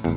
Open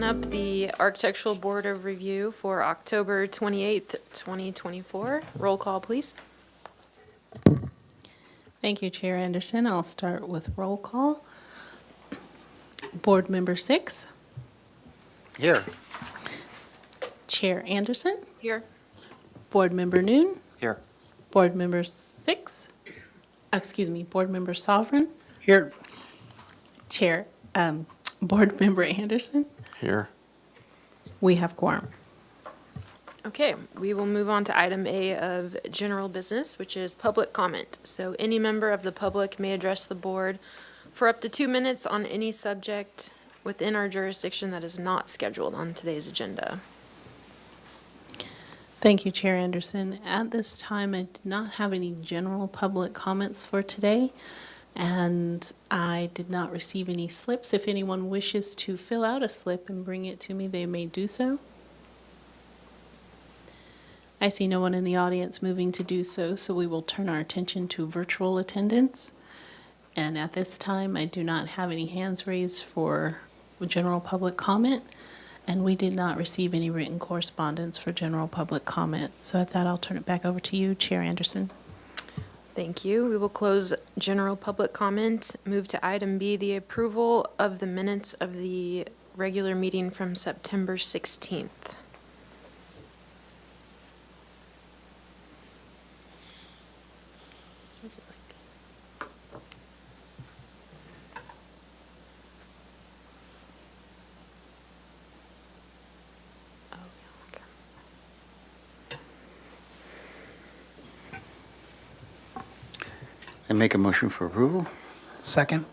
up the Architectural Board of Review for October 28th, 2024. Roll call, please. Thank you, Chair Anderson. I'll start with roll call. Board Member 6. Here. Chair Anderson. Here. Board Member Noon. Here. Board Member 6. Board Member Sovereign. Here. Chair, Board Member Anderson. Here. We have quorum. Okay, we will move on to item A of general business, which is public comment. So any member of the public may address the board for up to 2 minutes on any subject within our jurisdiction that is not scheduled on today's agenda. Thank you, Chair Anderson. At this time, I did not have any general public comments for today, and I did not receive any slips. If anyone wishes to fill out a slip and bring it to me, they may do so. I see no one in the audience moving to do so, so we will turn our attention to virtual attendance. And at this time, I do not have any hands raised for general public comment, and we did not receive any written correspondence for general public comment. So at that, I'll turn it back over to you, Chair Anderson. Thank you. We will close general public comment, move to item B, the approval of the minutes of the regular meeting from September 16th. I make a motion for approval. Second.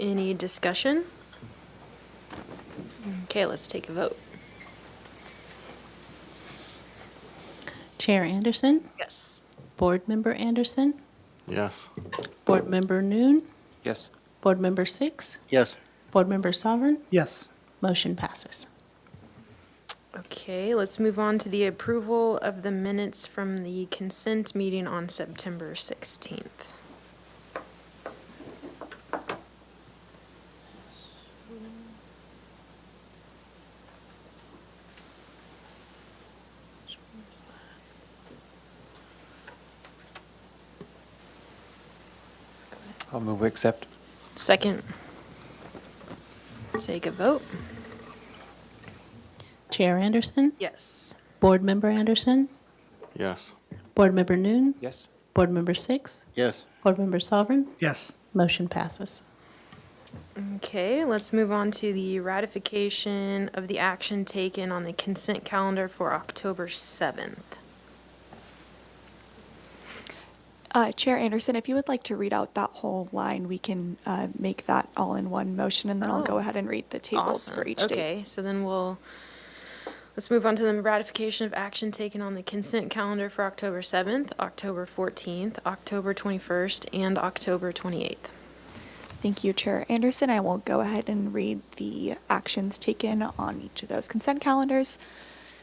Any discussion? Okay, let's take a vote. Chair Anderson, Yes. Board Member Anderson, Yes. Board Member Noon, Yes. Board Member 6, Yes. Board Member Sovereign, Yes. motion passes. Okay, let's move on to the approval of the minutes from the consent meeting on September 16th. I'll move we accept. Second. Take a vote. Chair Anderson, Yes. Board Member Anderson, Yes. Board Member Noon, Yes. Board Member 6, Yes. Board Member Sovereign, Yes. motion passes. Okay, let's move on to the ratification of the action taken on the consent calendar for October 7th. Chair Anderson, if you would like to read out that whole line, we can make that all in one motion, and then I'll go ahead and read the tables for each date. Okay, so then let's move on to the ratification of action taken on the consent calendar for October 7th, October 14th, October 21st, and October 28th. Thank you, Chair Anderson. I will go ahead and read the actions taken on each of those consent calendars.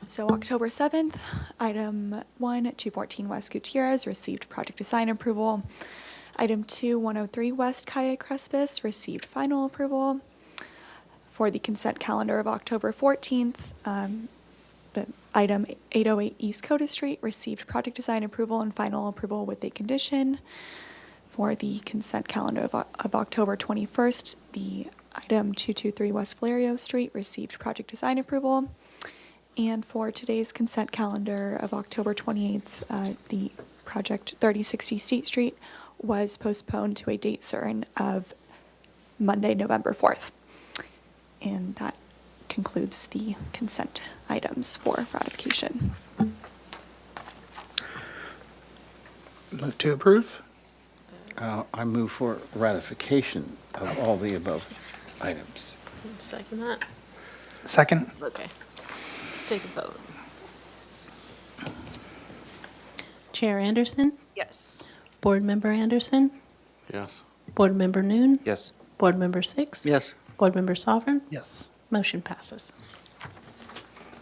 So October 7th, item 1, 214 West Gutierrez received project design approval. Item 2, 103 West Calle Crespus received final approval. For the consent calendar of October 14th, the item 808 East Coda Street received project design approval and final approval with a condition. For the consent calendar of October 21st, the item 223 West Valerio Street received project design approval. And for today's consent calendar of October 28th, the project 3060 State Street was postponed to a date certain of Monday, November 4th. And that concludes the consent items for ratification. Move to approve? I move for ratification of all the above items. Second that? Second? Okay. Let's take a vote. Chair Anderson, Yes. Board Member Anderson, Yes. Board Member Noon, Yes. Board Member Six. Yes. Board Member Sovereign, Yes. motion passes.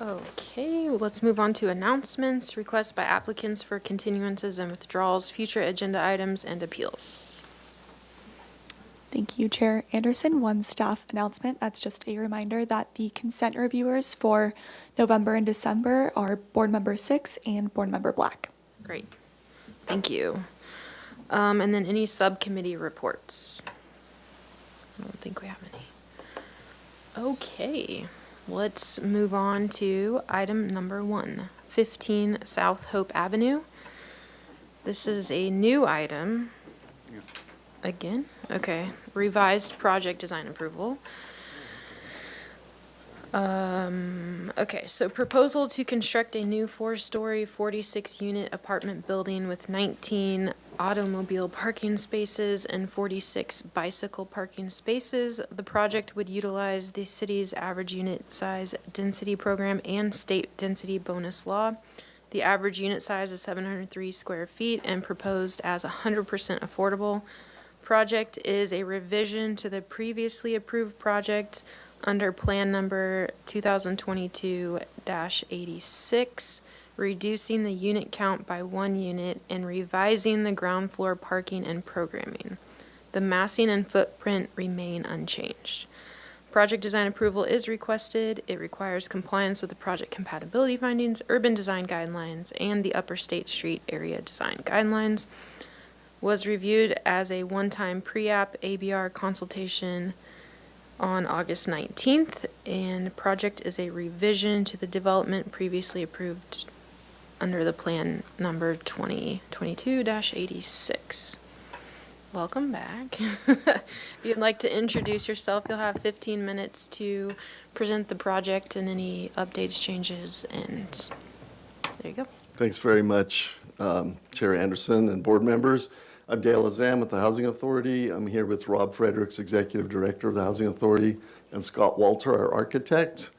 Okay, well, let's move on to announcements, requests by applicants for continuances and withdrawals, future agenda items, and appeals. Thank you, Chair Anderson. One staff announcement. That's just a reminder that the consent reviewers for November and December are Board Member 6 and Board Member Black. Great. Thank you. And then any subcommittee reports? I don't think we have any. Okay, let's move on to item number 1, 15 South Hope Avenue. This is a new item. Again? Okay, revised project design approval. Okay, so proposal to construct a new 4-story, 46-unit apartment building with 19 automobile parking spaces and 46 bicycle parking spaces. The project would utilize the city's average unit size density program and state density bonus law. The average unit size is 703 square feet and proposed as 100% affordable. Project is a revision to the previously approved project under Plan Number 2022-86, reducing the unit count by 1 unit and revising the ground floor parking and programming. The massing and footprint remain unchanged. Project design approval is requested. It requires compliance with the project compatibility findings, urban design guidelines, and the Upper State Street area design guidelines. Was reviewed as a one-time pre-app ABR consultation on August 19th, and project is a revision to the development previously approved under the plan number 2022-86. Welcome back. If you'd like to introduce yourself, you'll have 15 minutes to present the project and any updates, changes, and there you go. Thanks very much, Chair Anderson and board members. I'm Gail Azam with the Housing Authority. I'm here with Rob Fredericks, Executive Director of the Housing Authority, and Scott Walter, our architect.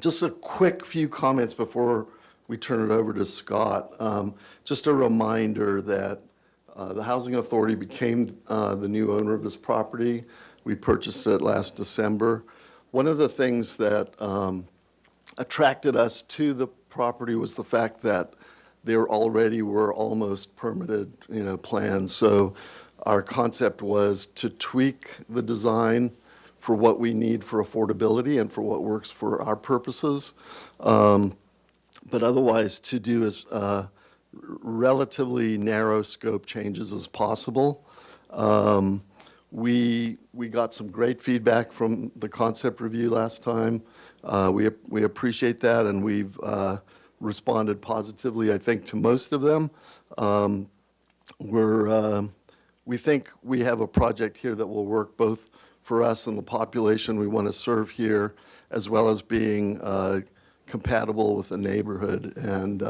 Just a quick few comments before we turn it over to Scott. Just a reminder that the Housing Authority became the new owner of this property. We purchased it last December. One of the things that attracted us to the property was the fact that there already were almost permitted, plans. So our concept was to tweak the design for what we need for affordability and for what works for our purposes, but otherwise to do as relatively narrow scope changes as possible. We got some great feedback from the concept review last time. We appreciate that, and we've responded positively, I think, to most of them. We think we have a project here that will work both for us and the population we want to serve here, as well as being compatible with the neighborhood. And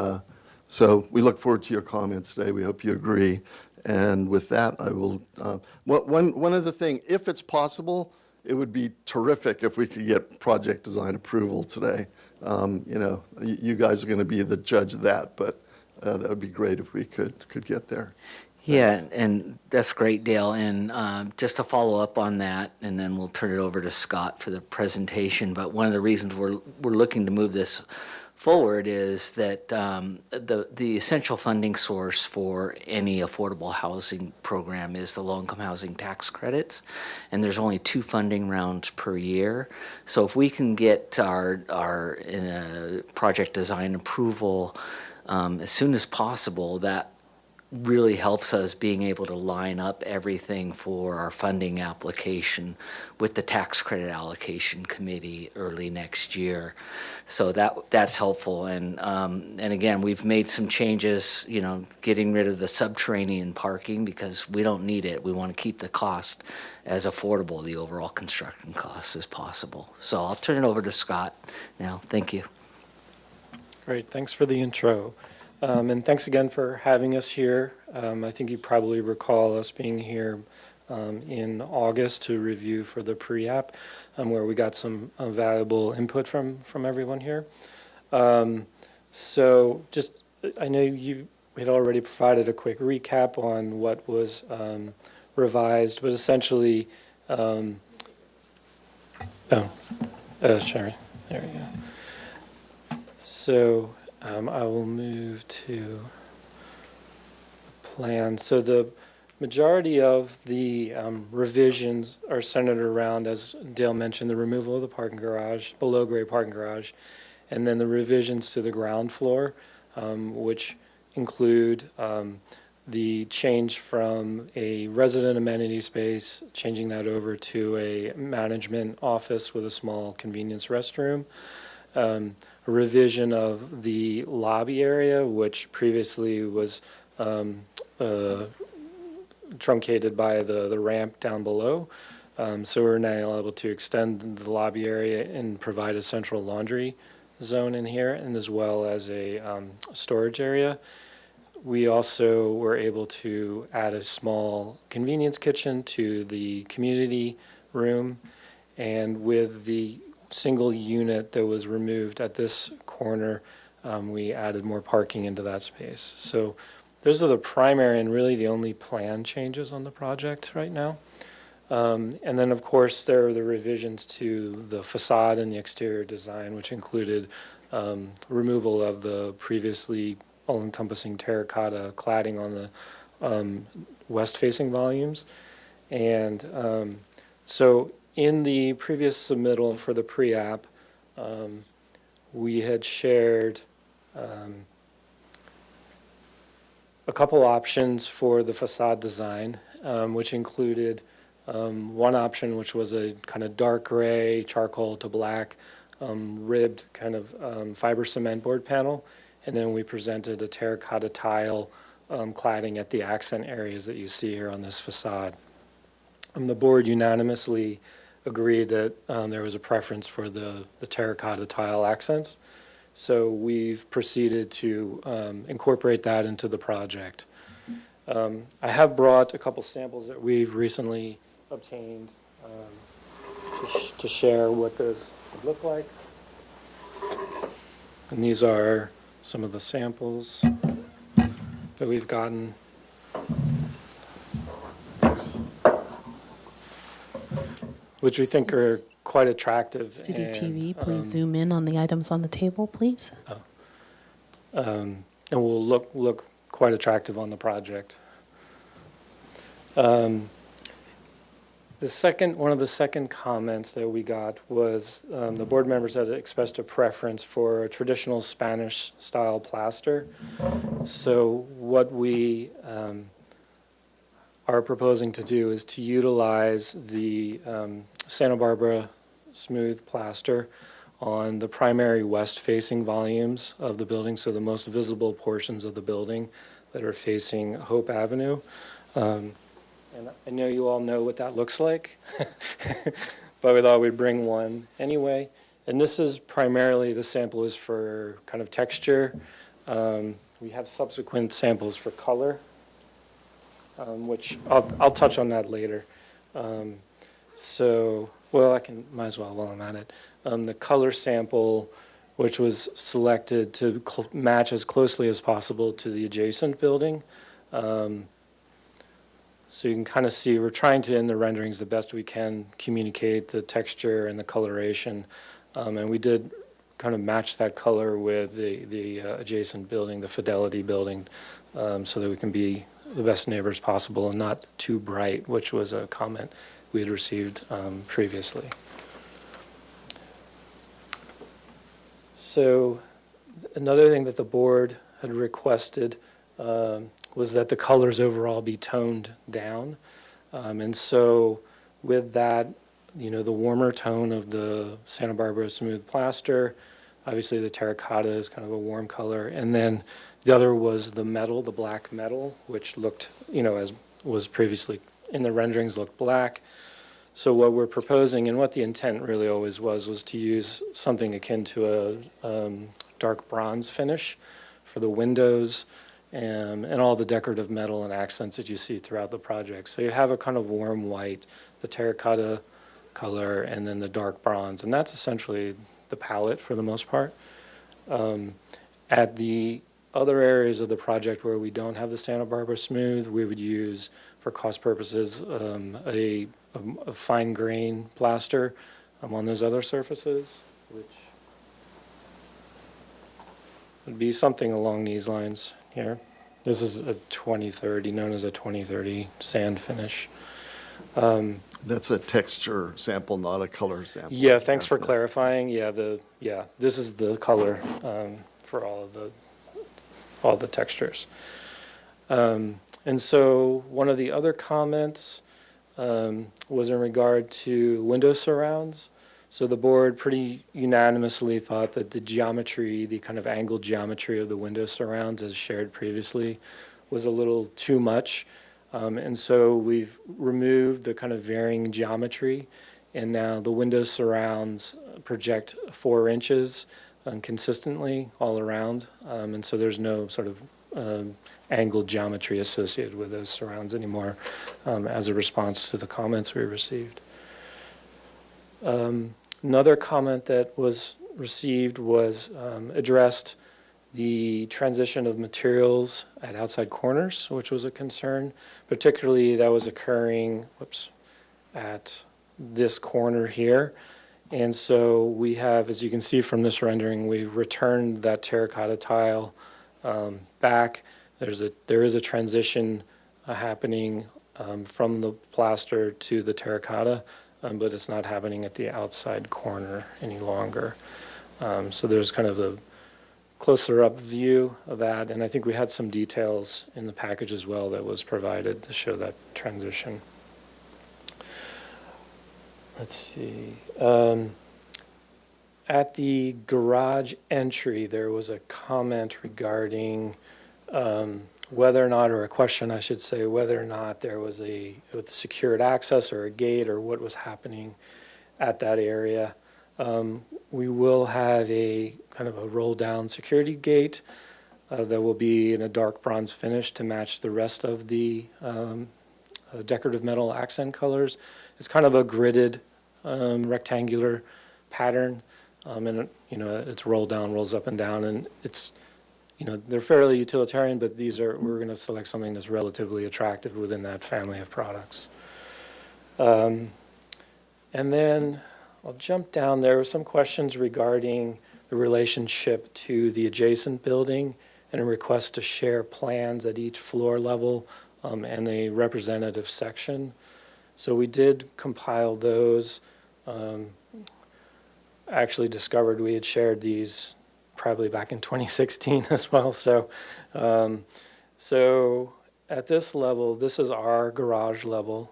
so we look forward to your comments today. We hope you agree. And with that, I will, one other thing, if it's possible, it would be terrific if we could get project design approval today. You guys are going to be the judge of that, but that would be great if we could get there. Yeah, and that's great, Dale. And just to follow up on that, and then we'll turn it over to Scott for the presentation. But one of the reasons we're looking to move this forward is that the essential funding source for any affordable housing program is the low-income housing tax credits, and there's only 2 funding rounds per year. So if we can get our project design approval as soon as possible, that really helps us being able to line up everything for our funding application with the tax credit allocation committee early next year. So that's helpful. And again, we've made some changes, getting rid of the subterranean parking because we don't need it. We want to keep the cost as affordable, the overall construction costs, as possible. So I'll turn it over to Scott now. Thank you. Great, thanks for the intro. And thanks again for having us here. I think you probably recall us being here in August to review for the pre-app, where we got some valuable input from everyone here. So just, I know you had already provided a quick recap on what was revised, but essentially, Sherry, there we go. So I will move to the plan. So the majority of the revisions are centered around, as Dale mentioned, the removal of the parking garage, below-grade parking garage, and then the revisions to the ground floor, which include the change from a resident amenity space, changing that over to a management office with a small convenience restroom. A revision of the lobby area, which previously was truncated by the ramp down below. So we're now able to extend the lobby area and provide a central laundry zone in here, and as well as a storage area. We also were able to add a small convenience kitchen to the community room, and with the single unit that was removed at this corner, we added more parking into that space. So those are the primary and really the only plan changes on the project right now. And then, of course, there are the revisions to the facade and the exterior design, which included removal of the previously all-encompassing terracotta cladding on the west-facing volumes. And so in the previous submittal for the pre-app, we had shared a couple options for the facade design, which included one option, which was a kind of dark gray, charcoal to black, ribbed kind of fiber cement board panel. And then we presented a terracotta tile cladding at the accent areas that you see here on this facade. The board unanimously agreed that there was a preference for the terracotta tile accents. So we've proceeded to incorporate that into the project. I have brought a couple samples that we've recently obtained to share what those would look like. And these are some of the samples that we've gotten. Which we think are quite attractive. City and, TV, please zoom in on the items on the table, please. And will look quite attractive on the project. One of the second comments that we got was the board members had expressed a preference for a traditional Spanish-style plaster. So what we are proposing to do is to utilize the Santa Barbara smooth plaster on the primary west-facing volumes of the building, so the most visible portions of the building that are facing Hope Avenue. And I know you all know what that looks like, but we thought we'd bring one anyway. And this is primarily, the sample is for kind of texture. We have subsequent samples for color, which I'll touch on that later. Well, might as well while I'm at it. The color sample, which was selected to match as closely as possible to the adjacent building, So you can kind of see, we're trying to, in the renderings, the best we can, communicate the texture and the coloration. And we did kind of match that color with the adjacent building, the Fidelity building, so that we can be the best neighbors possible and not too bright, which was a comment we had received previously. So another thing that the board had requested was that the colors overall be toned down. And so with that, you know, the warmer tone of the Santa Barbara smooth plaster, obviously the terracotta is kind of a warm color, and then the other was the metal, the black metal, which looked, you know, as was previously in the renderings, looked black. So what we're proposing, and what the intent really always was to use something akin to a dark bronze finish for the windows and all the decorative metal and accents that you see throughout the project. So you have a kind of warm white, the terracotta color, and then the dark bronze, and that's essentially the palette for the most part. At the other areas of the project where we don't have the Santa Barbara smooth, we would use, for cost purposes, a fine grain plaster on those other surfaces, which would be something along these lines here. This is a 2030, known as a 2030 sand finish. That's a texture sample, not a color sample. Yeah, thanks for clarifying. Yeah, this is the color for all the textures. And so one of the other comments was in regard to window surrounds. So the board pretty unanimously thought that the geometry, the kind of angled geometry of the window surrounds as shared previously was a little too much. And so we've removed the kind of varying geometry, and now the window surrounds project 4 inches consistently all around. And so there's no sort of angled geometry associated with those surrounds anymore as a response to the comments we received. Another comment that was received was addressed the transition of materials at outside corners, which was a concern. Particularly that was occurring, at this corner here. And so we have, as you can see from this rendering, we've returned that terracotta tile back. There is a transition happening from the plaster to the terracotta, but it's not happening at the outside corner any longer. So there's kind of a closer up view of that, and I think we had some details in the package as well that was provided to show that transition. Let's see. At the garage entry, there was a comment regarding whether or not, or a question I should say, whether or not there was a secured access or a gate or what was happening at that area. We will have a kind of a roll down security gate that will be in a dark bronze finish to match the rest of the decorative metal accent colors. It's kind of a gridded rectangular pattern, and you know, it's rolled down, rolls up and down, and it's, you know, they're fairly utilitarian, but we're going to select something that's relatively attractive within that family of products. And then I'll jump down. There were some questions regarding the relationship to the adjacent building and a request to share plans at each floor level and a representative section. So we did compile those. Actually discovered we had shared these probably back in 2016 as well. So, so at this level, this is our garage level,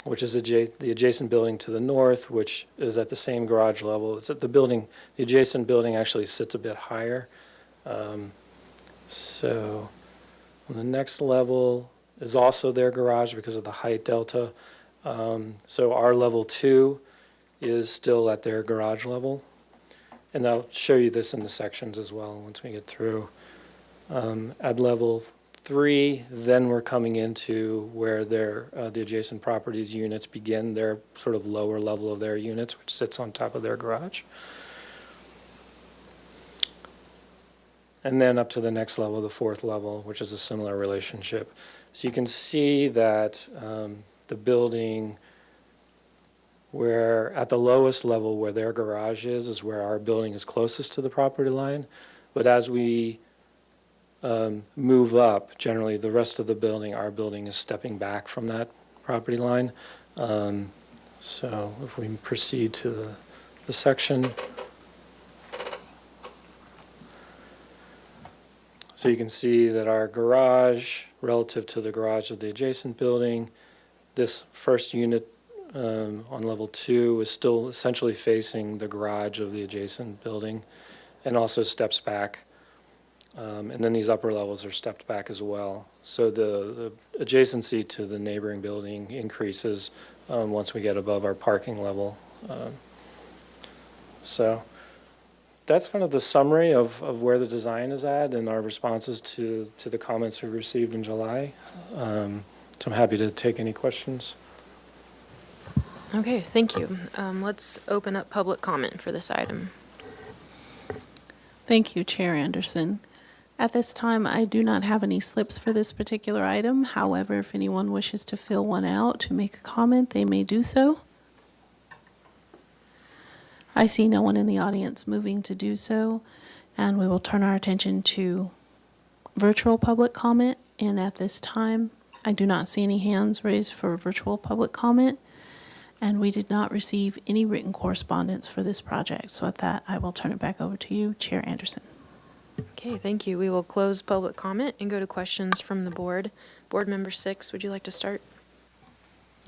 which is the adjacent building to the north, which is at the same garage level. It's at the building, the adjacent building actually sits a bit higher. So on the next level is also their garage because of the height delta. So our level 2 is still at their garage level. And I'll show you this in the sections as well once we get through. At level 3, then we're coming into where the adjacent properties units begin their sort of lower level of their units, which sits on top of their garage. and then up to the next level, the fourth level, which is a similar relationship. So you can see that the building, where at the lowest level where their garage is where our building is closest to the property line. But as we move up, generally the rest of the building, our building is stepping back from that property line. So if we proceed to the section. So you can see that our garage, relative to the garage of the adjacent building, this first unit on level 2 is still essentially facing the garage of the adjacent building and also steps back. And then these upper levels are stepped back as well. So the adjacency to the neighboring building increases once we get above our parking level. So that's kind of the summary of where the design is at and our responses to the comments we received in July. So I'm happy to take any questions. Okay, thank you. Let's open up public comment for this item. Thank you, Chair Anderson. At this time, I do not have any slips for this particular item. However, if anyone wishes to fill one out to make a comment, they may do so. I see no one in the audience moving to do so, and we will turn our attention to virtual public comment. And at this time, I do not see any hands raised for virtual public comment, and we did not receive any written correspondence for this project. So with that, I will turn it back over to you, Chair Anderson. Okay, thank you. We will close public comment and go to questions from the board. Board Member 6, would you like to start?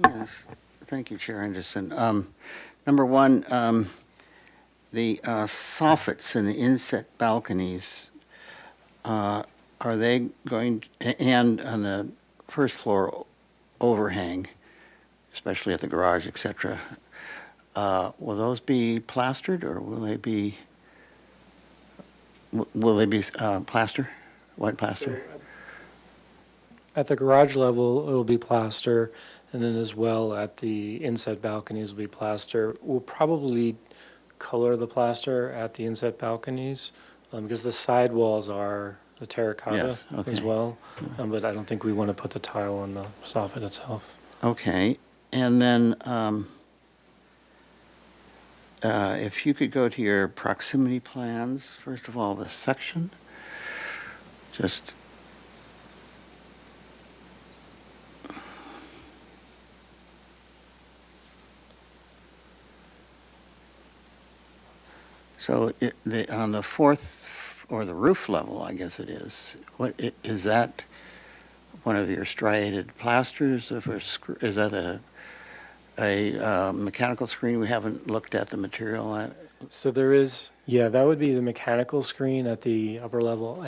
Yes, thank you, Chair Anderson. Number one, the soffits in the inset balconies, are they going, and on the first floor overhang, especially at the garage, et cetera, will those be plastered or will they be plaster, white plaster? At the garage level, it'll be plaster, and then as well at the inset balconies will be plaster. We'll probably color the plaster at the inset balconies because the side walls are the terracotta Yes, okay. as well, but I don't think we want to put the tile on the soffit itself. Okay, and then if you could go to your proximity plans, first of all, the section, just so on the fourth or the roof level, I guess it is. Is that one of your striated plasters, or is that a mechanical screen? We haven't looked at the material. So there is, yeah, that would be the mechanical screen at the upper level.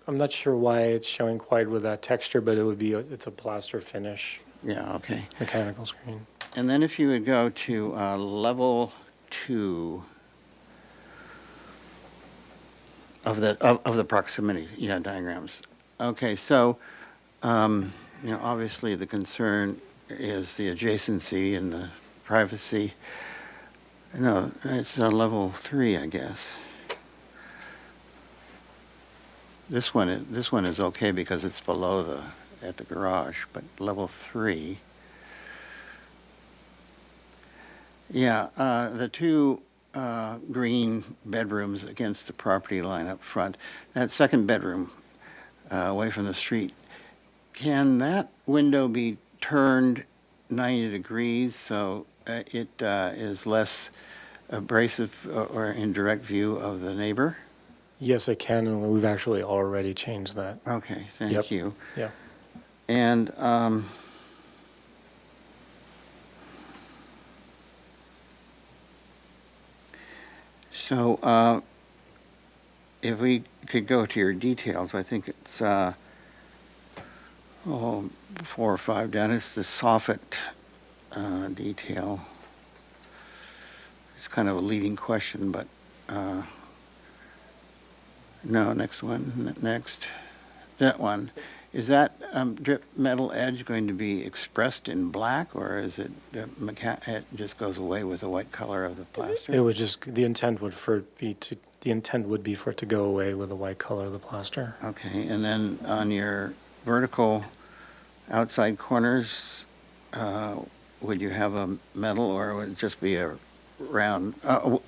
I'm not sure why it's showing quite with that texture, but it's a plaster finish Yeah, okay. mechanical screen. And then if you would go to level 2 of the proximity, diagrams. Okay, so obviously the concern is the adjacency and the privacy. No, it's level 3, I guess. This one is okay because it's below at the garage, but level 3. Yeah, the 2 green bedrooms against the property line up front. That second bedroom away from the street, can that window be turned 90 degrees so it is less abrasive or in direct view of the neighbor? Yes, it can, and we've actually already changed that. Okay, thank Yep. you. Yeah. And so if we could go to your details, I think it's 4 or 5 down. It's the soffit detail. It's kind of a leading question, but no, next one, next. That one. Is that drip metal edge going to be expressed in black, or is it, it just goes away with the white color of the plaster? It would just, the intent would be for it to go away with the white color of the plaster. Okay, and then on your vertical outside corners, would you have a metal, or would it just be a round, on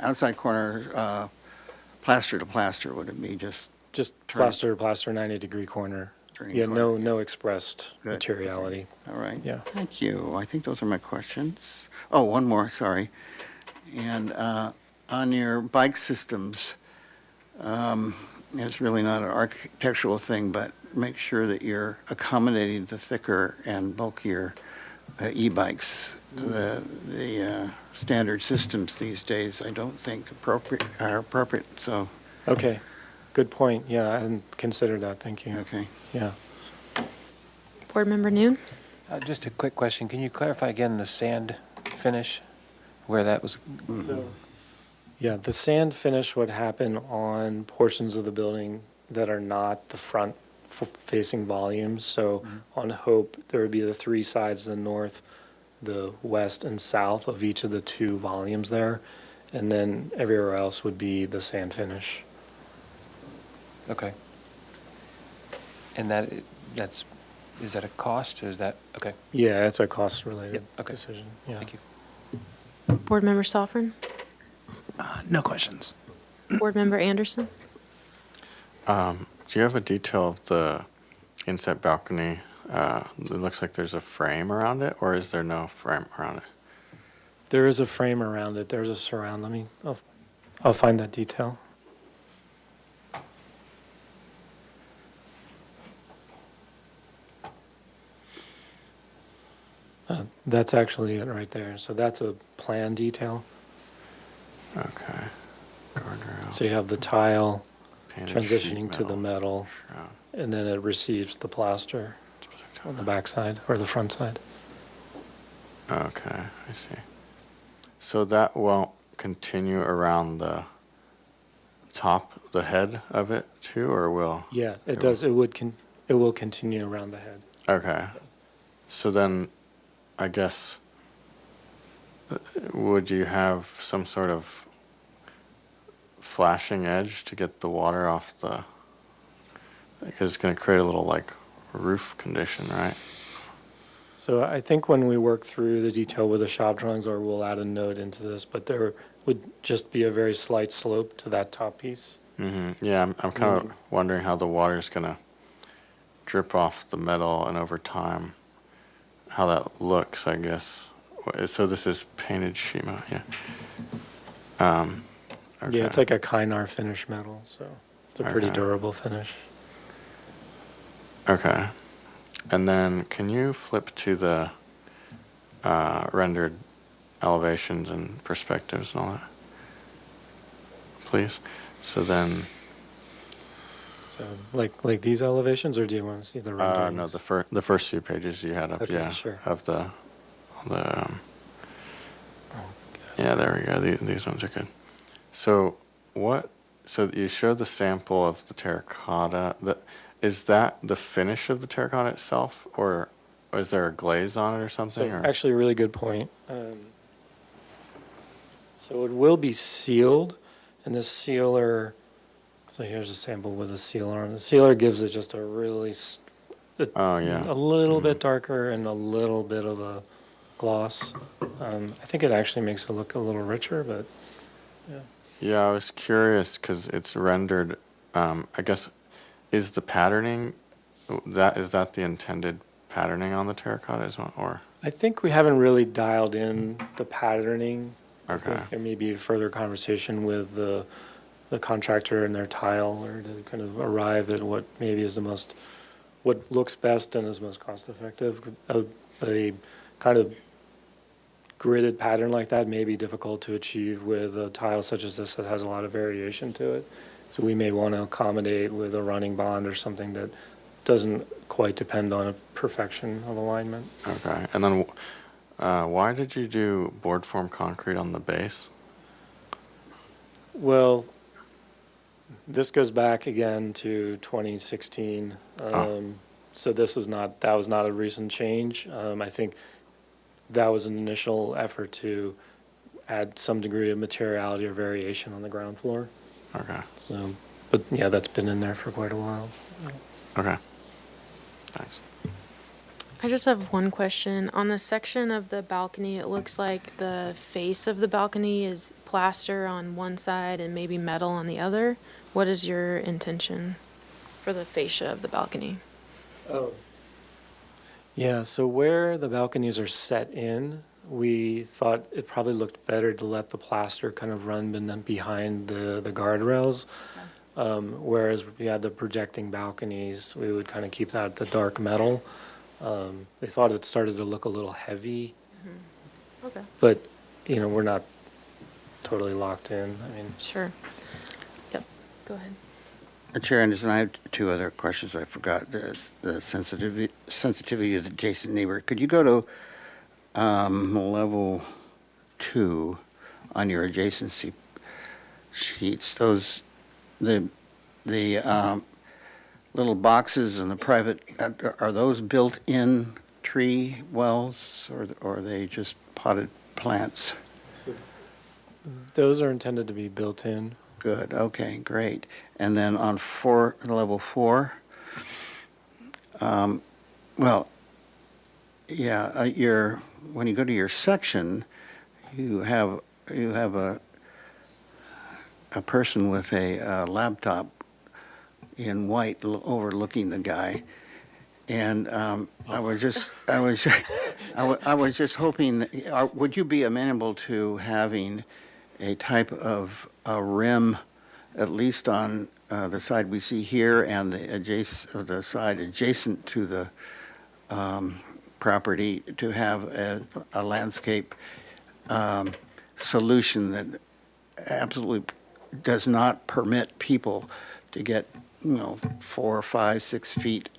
outside corner, plaster to plaster, would it be just? Just Turn- plaster to plaster, 90-degree corner. Turning Yeah, corner. no expressed Good. materiality. All right. Yeah. Thank you. I think those are my questions. Oh, one more, sorry. And on your bike systems, it's really not an architectural thing, but make sure that you're accommodating the thicker and bulkier e-bikes. The standard systems these days, I don't think are appropriate, so, Okay, good point. Yeah, I hadn't considered that. Thank you. okay. Yeah. Board Member Noon? Just a quick question. Can you clarify again the sand finish, where that was? So, yeah, the sand finish would happen on portions of the building that are not the front facing volumes. So on Hope, there would be the three sides, the north, the west, and south of each of the two volumes there. And then everywhere else would be the sand finish. Okay. And is that a cost? Is that, okay, Yeah, it's a cost-related Yep, okay. decision. Yeah. thank you. Board Member Sofferin? No questions. Board Member Anderson? Do you have a detail of the inset balcony? It looks like there's a frame around it, or is there no frame around it? There is a frame around it. There's a surround. I'll find that detail. That's actually it right there. So that's a plan detail. Okay. Guardrail. So you have the tile painted sheet transitioning to the metal, shroud. and then it receives the plaster on the back side or the front side. Okay, I see. So that won't continue around the top, the head of it too, or will? Yeah, it It does. It will continue around the head. Okay. So then, I guess, would you have some sort of flashing edge to get the water off the, because it's going to create a little like roof condition, right? So I think when we work through the detail with the shop drawings, or we'll add a note into this, but there would just be a very slight slope to that top piece. Yeah, I'm kind of wondering how the water's going to drip off the metal and over time, how that looks, I guess. So this is painted Shima, yeah. Okay. Yeah, it's like a Kynar finish metal, so it's a pretty Okay. durable finish. Okay. And then can you flip to the rendered elevations and perspectives and all that? Please. So then, So like these elevations, or do you want to see the renderings? no, the first few pages you had up, Okay, yeah, sure. of the Oh, yeah, there we go. These ones are good. So so you showed the sample of the terracotta. Is that the finish of the terracotta itself, or is there a glaze on it or something? So or? actually, a really good point. So it will be sealed, and this sealer, so here's a sample with a sealer on it. The sealer gives it just a really, Oh, yeah. a little bit darker and a little bit of a gloss. I think it actually makes it look a little richer, but yeah. Yeah, I was curious because it's rendered, I guess, is the patterning, is that the intended patterning on the terracotta as well, or? I think we haven't really dialed in the patterning. I Okay. think there may be further conversation with the contractor and their tile, or to kind of arrive at what maybe is what looks best and is most cost effective. A kind of gridded pattern like that may be difficult to achieve with a tile such as this that has a lot of variation to it. So we may want to accommodate with a running bond or something that doesn't quite depend on a perfection of alignment. Okay. And then why did you do board form concrete on the base? Well, this goes back again to 2016. So that was not a recent change. I think that was an initial effort to add some degree of materiality or variation on the ground floor. Okay. So, but yeah, that's been in there for quite a while. Okay. Thanks. I just have one question. On the section of the balcony, it looks like the face of the balcony is plaster on one side and maybe metal on the other. What is your intention for the fascia of the balcony? Yeah, so where the balconies are set in, we thought it probably looked better to let the plaster kind of run behind the guardrails. Whereas we had the projecting balconies, we would kind of keep that the dark metal. We thought it started to look a little heavy, Okay. but, we're not totally locked in. I mean, Sure. Yep, go ahead. Chair Anderson, I have two other questions I forgot. The sensitivity of the adjacent neighbor. Could you go to level 2 on your adjacency sheets? The little boxes and the private, are those built-in tree wells, or are they just potted plants? those are intended to be built in. Good, okay, great. And then on level 4, well, yeah, when you go to your section, you have a person with a laptop in white overlooking the guy. And I was just hoping, would you be amenable to having a type of a rim, at least on the side we see here and the side adjacent to the property, to have a landscape solution that absolutely does not permit people to get 4, 5, 6 feet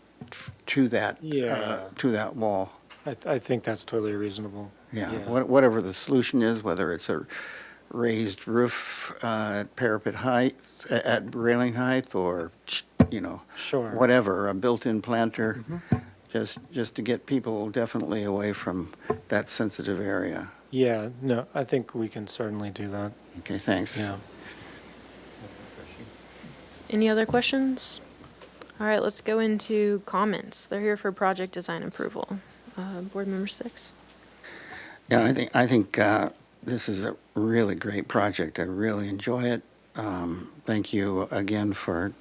to that to that wall. I think that's totally reasonable. Yeah. Whatever the solution is, whether it's a raised roof at parapet height, at railing height, or Sure. whatever, a built-in planter, just to get people definitely away from that sensitive area. Yeah, no, I think we can certainly do that. Okay, thanks. Yeah. Any other questions? All right, let's go into comments. They're here for project design approval. Board Member 6. Yeah, I think this is a really great project. I really enjoy it. Thank you again for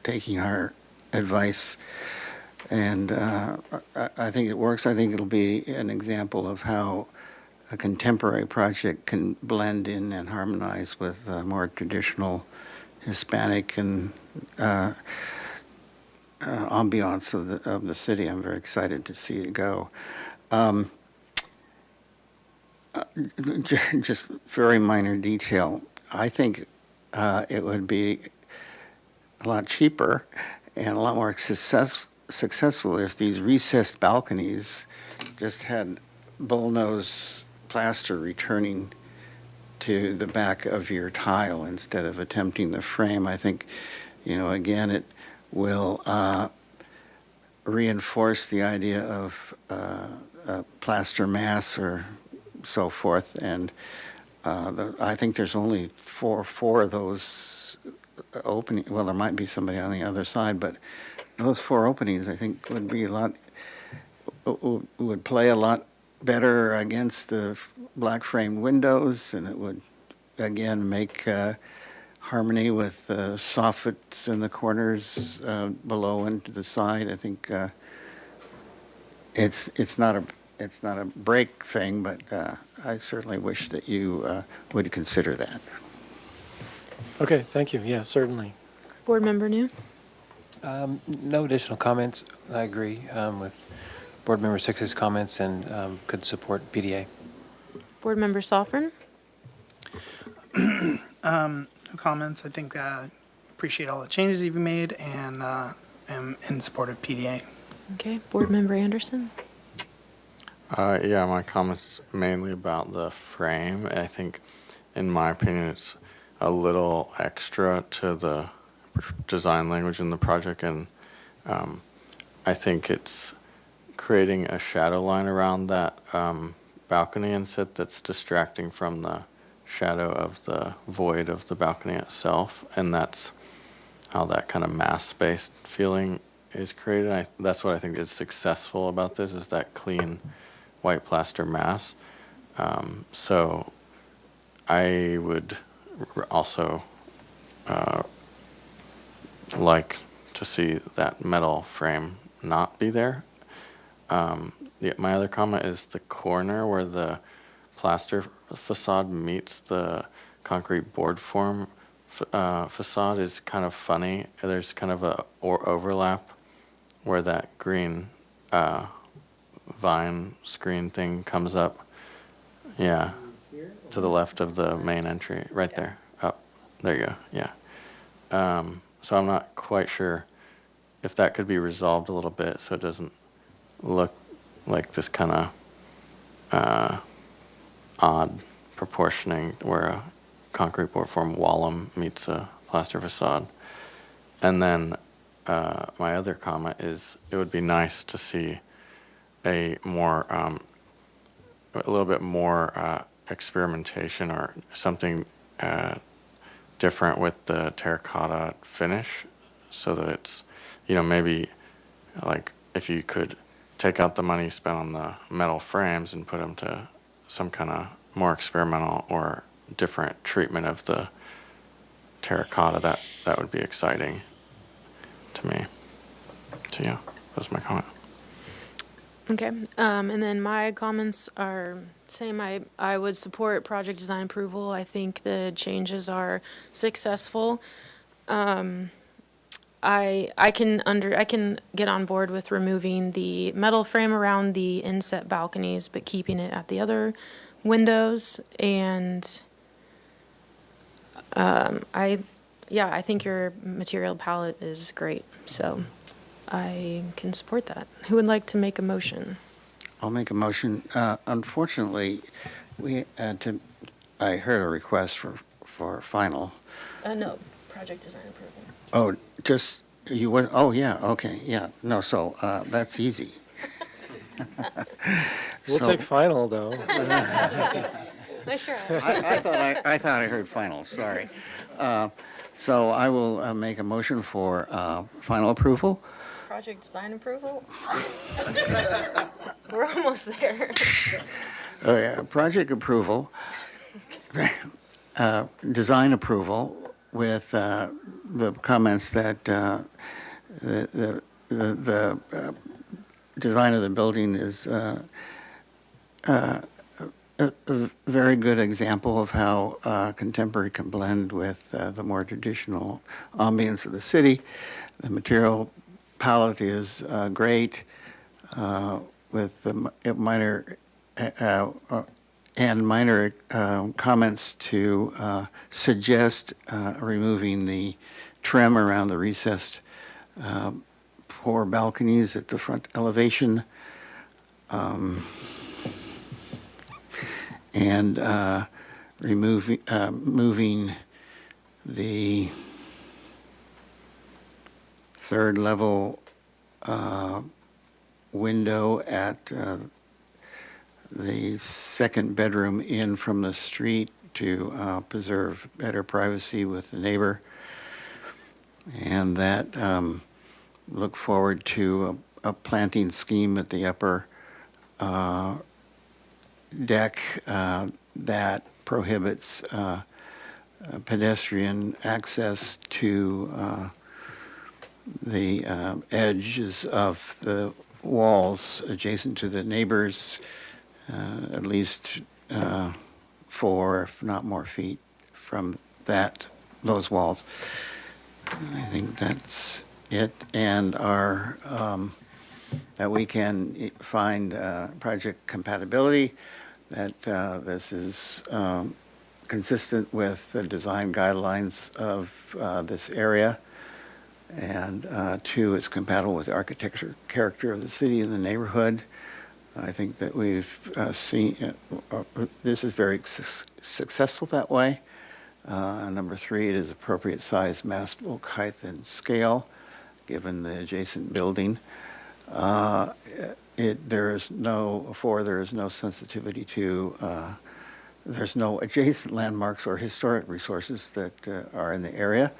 taking our advice. And I think it works. I think it'll be an example of how a contemporary project can blend in and harmonize with more traditional Hispanic and ambiance of the city. I'm very excited to see it go. Just very minor detail. I think it would be a lot cheaper and a lot more successful if these recessed balconies just had bullnose plaster returning to the back of your tile instead of attempting the frame. I think, again, it will reinforce the idea of plaster mass or so forth. And I think there's only four of those opening. Well, there might be somebody on the other side, but those 4 openings, I think, would be would play a lot better against the black framed windows, and it would again make harmony with soffits in the corners below and to the side. I think it's not a break thing, but I certainly wish that you would consider that. Okay, thank you. Yeah, certainly. Board Member New. No additional comments. I agree with Board Member 6's comments and could support PDA. Board Member Soffern. No comments. I think appreciate all the changes you've made and am in support of PDA. Okay, Board Member Anderson. Yeah, my comments mainly about the frame. I think, in my opinion, it's a little extra to the design language in the project, and I think it's creating a shadow line around that balcony inset that's distracting from the shadow of the void of the balcony itself, and that's how that kind of mass-based feeling is created. That's what I think is successful about this, is that clean white plaster mass. So I would also like to see that metal frame not be there. My other comment is the corner where the plaster facade meets the concrete board form facade is kind of funny. There's kind of a overlap where that green vine screen thing comes up. Yeah, to the left of the main entry, right there. Up, there you go. Yeah. So I'm not quite sure if that could be resolved a little bit so it doesn't look like this kind of odd proportioning where a concrete board form wallum meets a plaster facade. And then my other comment is it would be nice to see a more, a little bit more experimentation or something different with the terracotta finish, so that it's, maybe like if you could take out the money you spent on the metal frames and put them to some kind of more experimental or different treatment of the terracotta, that would be exciting to me. So yeah, that's my comment. Okay, and then my comments are same. I would support project design approval. I think the changes are successful. I can get on board with removing the metal frame around the inset balconies, but keeping it at the other windows. And I think your material palette is great. So I can support that. Who would like to make a motion? I'll make a motion. Unfortunately, I heard a request for final. No, project design approval. Oh, yeah, okay, yeah. No, so that's easy. We'll So- take final, though. Sure. I thought I heard final, sorry. So I will make a motion for final approval. Project design approval? We're almost there. Project approval, design approval with the comments that the design of the building is a very good example of how contemporary can blend with the more traditional ambience of the city. The material palette is great, with the minor comments to suggest removing the trim around the recessed four balconies at the front elevation, and moving the third level window at the second bedroom in from the street to preserve better privacy with the neighbor. And that look forward to a planting scheme at the upper deck that prohibits pedestrian access to the edges of the walls adjacent to the neighbors, at least 4, if not more, feet from those walls. I think that's it, and that we can find project compatibility, that this is consistent with the design guidelines of this area, and 2, it's compatible with the architecture character of the city and the neighborhood. I think that we've seen, this is very successful that way. Number 3, it is appropriate size, mass bulk, height, and scale, given the adjacent building. There is no sensitivity to, there's no adjacent landmarks or historic resources that are in the area.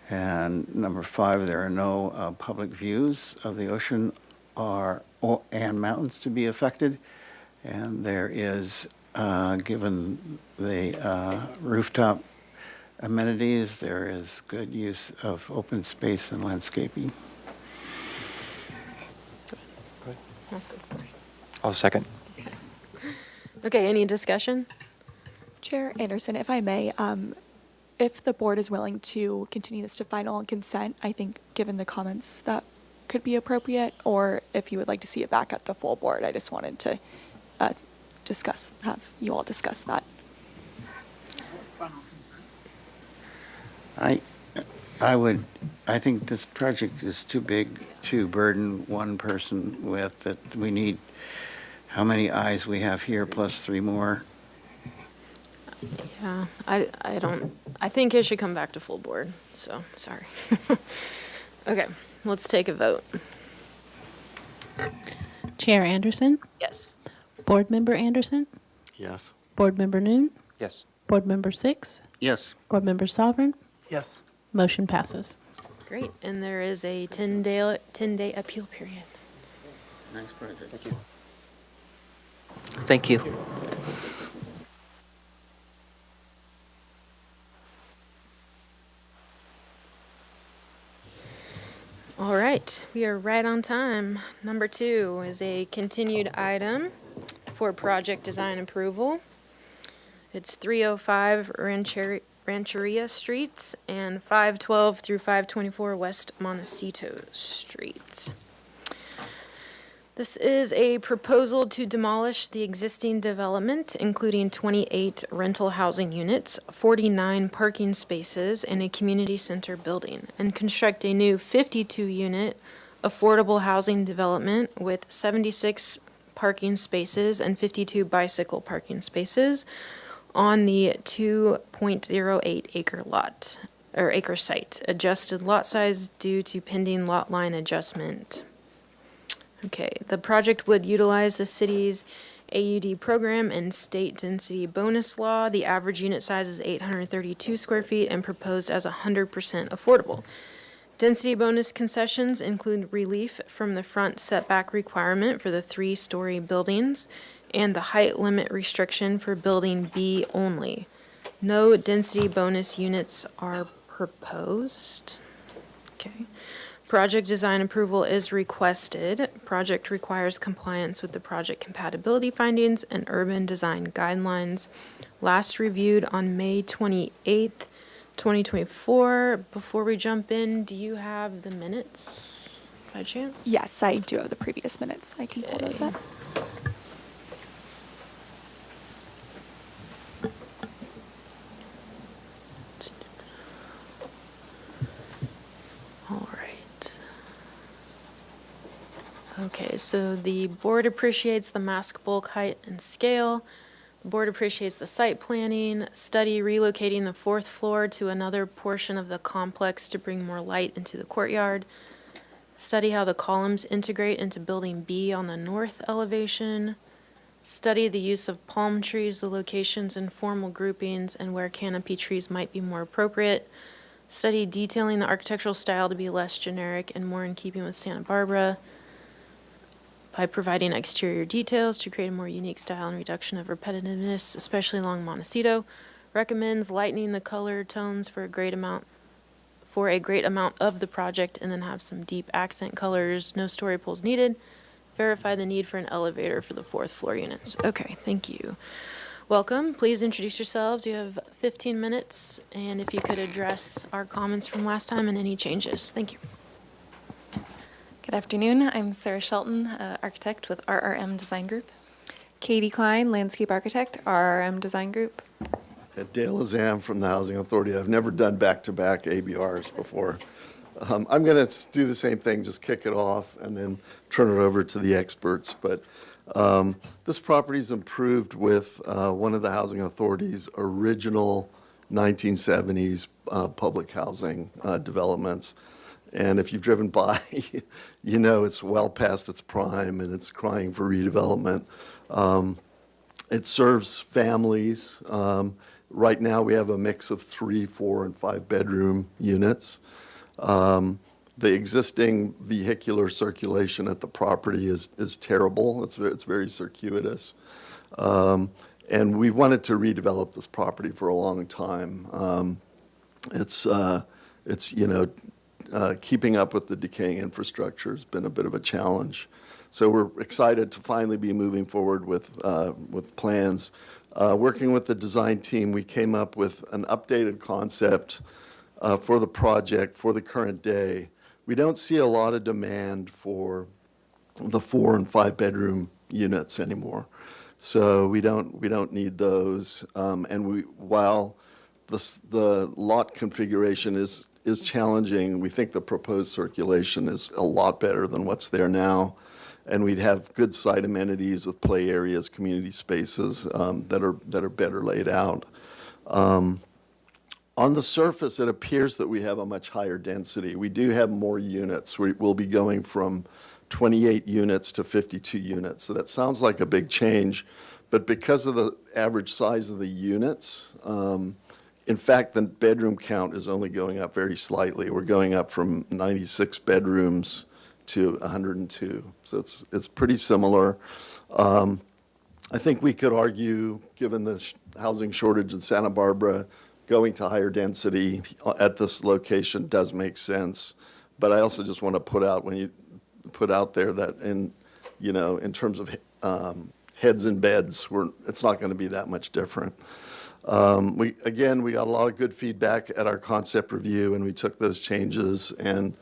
And number 5, there are no public views of the ocean and mountains to be affected. And there is, given the rooftop amenities, there is good use of open space and landscaping. I'll second. Okay, any discussion? Chair Anderson, if I may, if the board is willing to continue this to final consent, I think given the comments that could be appropriate, or if you would like to see it back at the full board, I just wanted to have you all discuss that. I think this project is too big to burden one person with, that we need how many eyes we have here plus 3 more. Yeah, I think it should come back to full board, so, sorry. Okay, let's take a vote. Chair Anderson, Yes. Board Member Anderson, Yes. Board Member Noon, Yes. Board Member Six, Yes. Board Member Sovereign, Yes. motion passes. Great, and there is a 10-day appeal period. Nice project. Thank you. All right, we are right on time. Number 2 is a continued item for project design approval. It's 305 Rancheria Street and 512 through 524 West Montecito Street. This is a proposal to demolish the existing development, including 28 rental housing units, 49 parking spaces, and a community center building, and construct a new 52-unit affordable housing development with 76 parking spaces and 52 bicycle parking spaces on the 2.08 acre lot, or acre site. Adjusted lot size due to pending lot line adjustment. Okay, the project would utilize the city's AUD program and state density bonus law. The average unit size is 832 square feet and proposed as 100% affordable. Density bonus concessions include relief from the front setback requirement for the 3-story buildings and the height limit restriction for building B only. No density bonus units are proposed. Okay. Project design approval is requested. Project requires compliance with the project compatibility findings and urban design guidelines. Last reviewed on May 28th, 2024. Before we jump in, do you have the minutes by chance? Yes, I do have the previous minutes. I can pull those up. All right. Okay, so the board appreciates the mask bulk height and scale. The board appreciates the site planning, study relocating the 4th floor to another portion of the complex to bring more light into the courtyard. Study how the columns integrate into building B on the north elevation. Study the use of palm trees, the locations and formal groupings, and where canopy trees might be more appropriate. Study detailing the architectural style to be less generic and more in keeping with Santa Barbara by providing exterior details to create a more unique style and reduction of repetitiveness, especially along Montecito. Recommends lightening the color tones for a great amount of the project, and then have some deep accent colors. No story poles needed. Verify the need for an elevator for the 4th floor units. Okay, thank you. Welcome. Please introduce yourselves. You have 15 minutes, and if you could address our comments from last time and any changes. Thank you. Good afternoon. I'm Sarah Shelton, architect with RRM Design Group. Katie Klein, landscape architect, RRM Design Group. Dale Azam from the Housing Authority. I've never done back-to-back ABRs before. I'm going to do the same thing, just kick it off and then turn it over to the experts. But this property is improved with one of the Housing Authority's original 1970s public housing developments. And if you've driven by, you know it's well past its prime and it's crying for redevelopment. It serves families. Right now, we have a mix of 3, 4, and 5-bedroom units. The existing vehicular circulation at the property is terrible. It's very circuitous. And we wanted to redevelop this property for a long time. It's keeping up with the decaying infrastructure has been a bit of a challenge. So we're excited to finally be moving forward with plans. Working with the design team, we came up with an updated concept for the project for the current day. We don't see a lot of demand for the 4 and 5-bedroom units anymore. So we don't need those. And while the lot configuration is challenging, we think the proposed circulation is a lot better than what's there now. And we'd have good site amenities with play areas, community spaces that are better laid out. On the surface, it appears that we have a much higher density. We do have more units. We'll be going from 28 units to 52 units. So that sounds like a big change. But because of the average size of the units, in fact, the bedroom count is only going up very slightly. We're going up from 96 bedrooms to 102. So it's pretty similar. I think we could argue, given the housing shortage in Santa Barbara, going to higher density at this location does make sense. But I also just want to put out there that in terms of heads and beds, it's not going to be that much different. We got a lot of good feedback at our concept review, and we took those changes and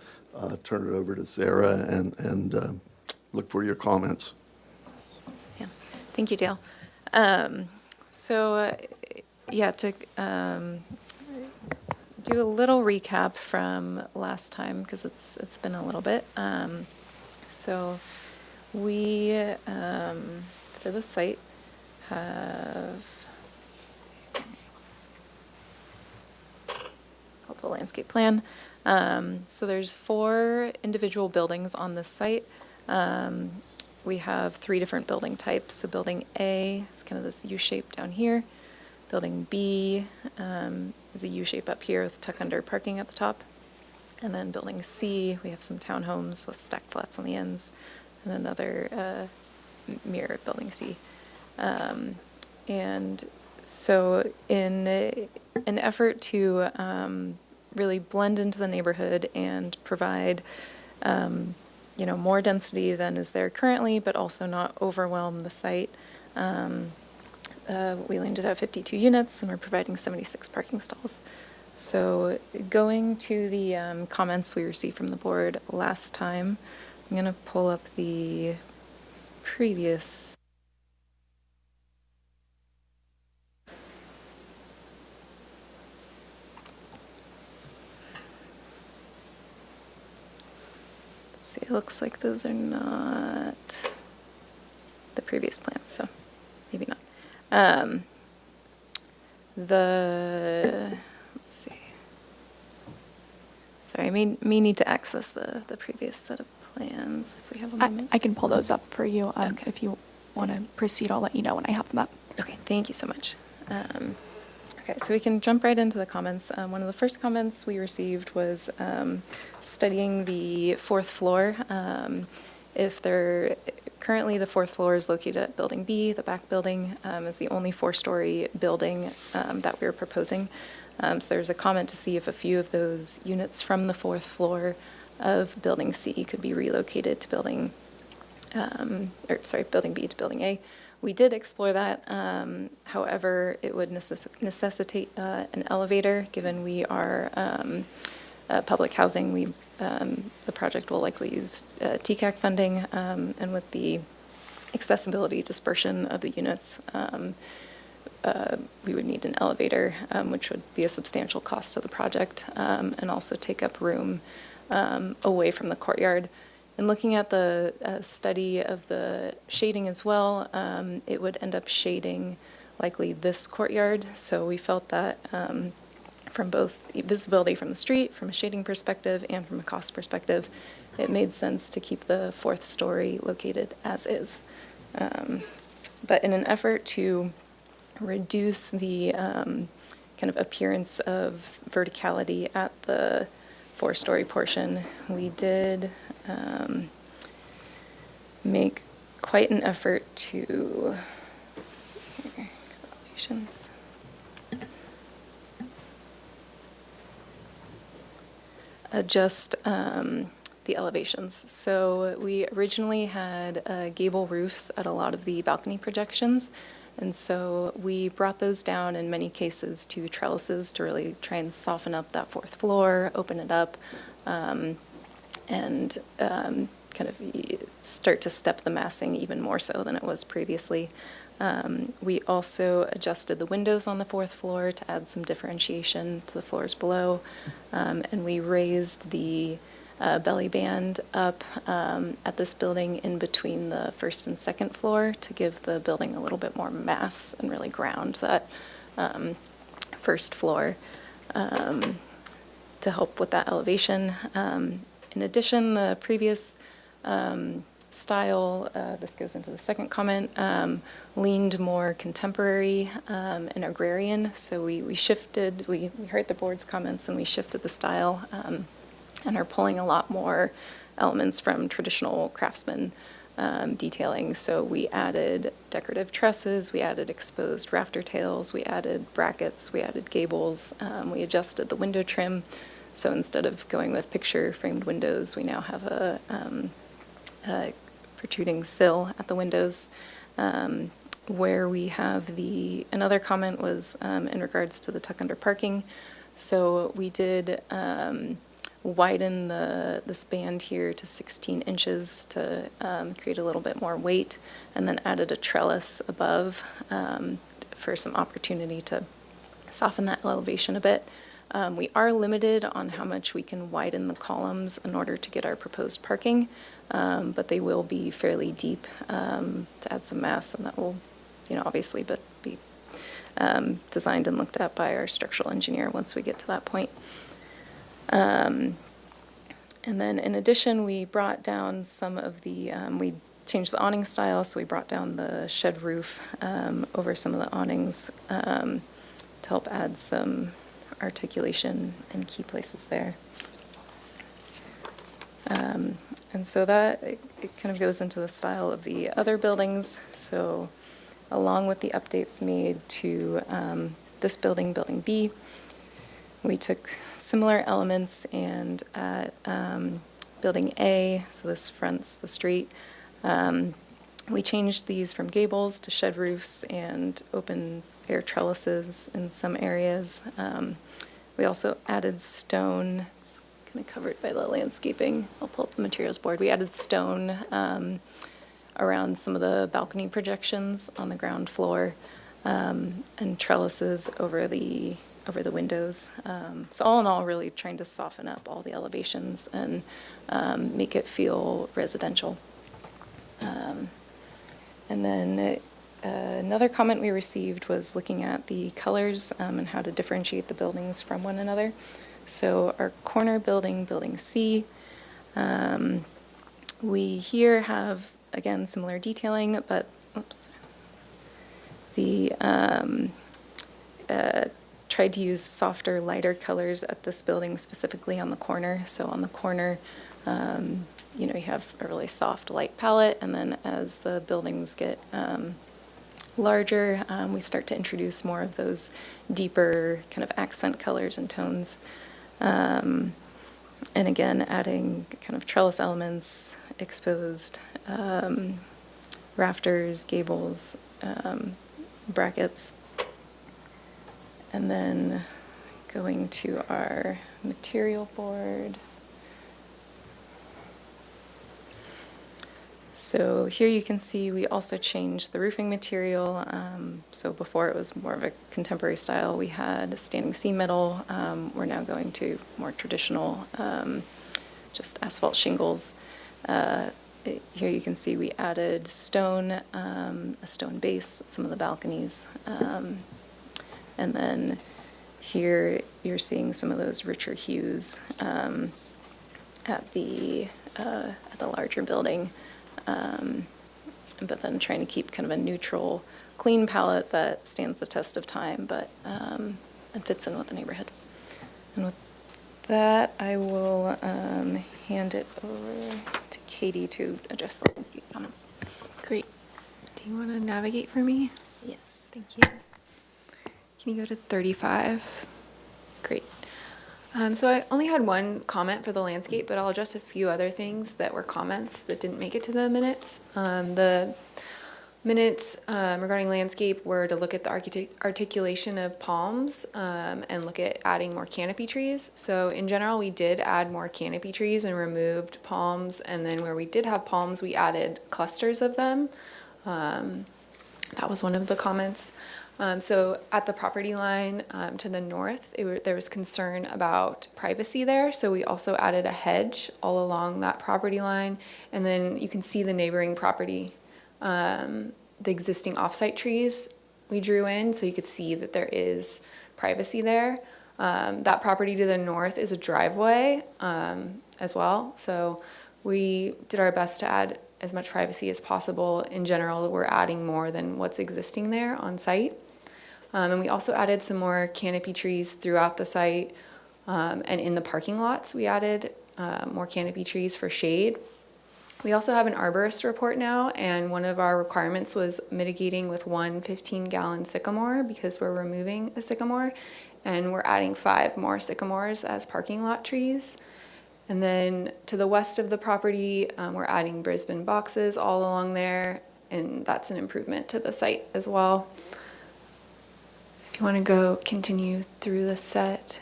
turned it over to Sarah and look for your comments. Yeah, thank you, Dale. To do a little recap from last time, because it's been a little bit. So we, for the site, have called the landscape plan. So there's 4 individual buildings on this site. We have 3 different building types. So building A is kind of this U shape down here. Building B is a U shape up here with tuck under parking at the top. And then building C, we have some townhomes with stacked flats on the ends, and another mirror at building C. And so in an effort to really blend into the neighborhood and provide more density than is there currently, but also not overwhelm the site, we landed at 52 units, and we're providing 76 parking stalls. So going to the comments we received from the board last time, I'm going to pull up the previous. Let's see, it looks like those are not the previous plans, so maybe not. Let's see. Sorry, I may need to access the previous set of plans if we have a moment. I can pull those up for you. Okay. If you want to proceed, I'll let you know when I have them up. Okay, thank you so much. Okay, so we can jump right into the comments. One of the first comments we received was studying the 4th floor. Currently, the 4th floor is located at Building B. The back building is the only 4-story building that we're proposing. So there's a comment to see if a few of those units from the 4th floor of Building C could be relocated to Building B to Building A. We did explore that. However, it would necessitate an elevator. Given we are public housing, the project will likely use TCAC funding, and with the accessibility dispersion of the units, we would need an elevator, which would be a substantial cost to the project, and also take up room away from the courtyard. And looking at the study of the shading as well, it would end up shading likely this courtyard. So we felt that from both visibility from the street, from a shading perspective, and from a cost perspective, it made sense to keep the fourth story located as is. But in an effort to reduce the kind of appearance of verticality at the four-story portion, we did make quite an effort to elevations. Adjust the elevations. So we originally had gable roofs at a lot of the balcony projections, and so we brought those down in many cases to trellises to really try and soften up that fourth floor, open it up, and kind of start to step the massing even more so than it was previously. We also adjusted the windows on the fourth floor to add some differentiation to the floors below, and we raised the belly band up at this building in between the first and second floor to give the building a little bit more mass and really ground that first floor to help with that elevation. In addition, the previous style, this goes into the second comment, leaned more contemporary and agrarian. So we shifted, we heard the board's comments and we shifted the style and are pulling a lot more elements from traditional craftsman detailing. So we added decorative trusses, we added exposed rafter tails, we added brackets, we added gables, we adjusted the window trim. So instead of going with picture framed windows, we now have a protruding sill at the windows. Where we have another comment was in regards to the tuck under parking. So we did widen this band here to 16 inches to create a little bit more weight, and then added a trellis above for some opportunity to soften that elevation a bit. We are limited on how much we can widen the columns in order to get our proposed parking, but they will be fairly deep to add some mass, and that will, obviously be designed and looked at by our structural engineer once we get to that point. And then in addition, we brought down some of we changed the awning style, so we brought down the shed roof over some of the awnings to help add some articulation in key places there. And so that it kind of goes into the style of the other buildings. So along with the updates made to this building, Building B, we took similar elements and at Building A, so this fronts the street, we changed these from gables to shed roofs and open air trellises in some areas. We also added stone. It's kind of covered by the landscaping. I'll pull up the materials board. We added stone around some of the balcony projections on the ground floor, and trellises over the windows. So all in all, really trying to soften up all the elevations and make it feel residential. And then another comment we received was looking at the colors and how to differentiate the buildings from one another. So our corner building, Building C, we here have, again, similar detailing, but, oops, tried to use softer, lighter colors at this building, specifically on the corner. So on the corner, you have a really soft light palette, and then as the buildings get larger, we start to introduce more of those deeper kind of accent colors and tones. And again, adding kind of trellis elements, exposed rafters, gables, brackets. And then going to our material board. So here you can see we also changed the roofing material. So before it was more of a contemporary style. We had standing seam metal. We're now going to more traditional, just asphalt shingles. Here you can see we added stone, a stone base at some of the balconies. And then here you're seeing some of those richer hues at the larger building, but then trying to keep kind of a neutral, clean palette that stands the test of time, but and fits in with the neighborhood. And with that, I will hand it over to Katie to address the landscape comments. Great. Do you want to navigate for me? Yes. Thank you. Can you go to 35? Great. So I only had one comment for the landscape, but I'll address a few other things that were comments that didn't make it to the minutes. The minutes regarding landscape were to look at the articulation of palms and look at adding more canopy trees. So in general, we did add more canopy trees and removed palms. And then where we did have palms, we added clusters of them. That was one of the comments. So at the property line to the north, there was concern about privacy there. So we also added a hedge all along that property line. And then you can see the neighboring property, the existing offsite trees we drew in. So you could see that there is privacy there. That property to the north is a driveway as well. So we did our best to add as much privacy as possible. In general, we're adding more than what's existing there on site. And we also added some more canopy trees throughout the site. And in the parking lots, we added more canopy trees for shade. We also have an arborist report now, and one of our requirements was mitigating with one 15-gallon sycamore because we're removing a sycamore, and we're adding 5 more sycamores as parking lot trees. And then to the west of the property, we're adding Brisbane boxes all along there, and that's an improvement to the site as well. If you want to continue through the set,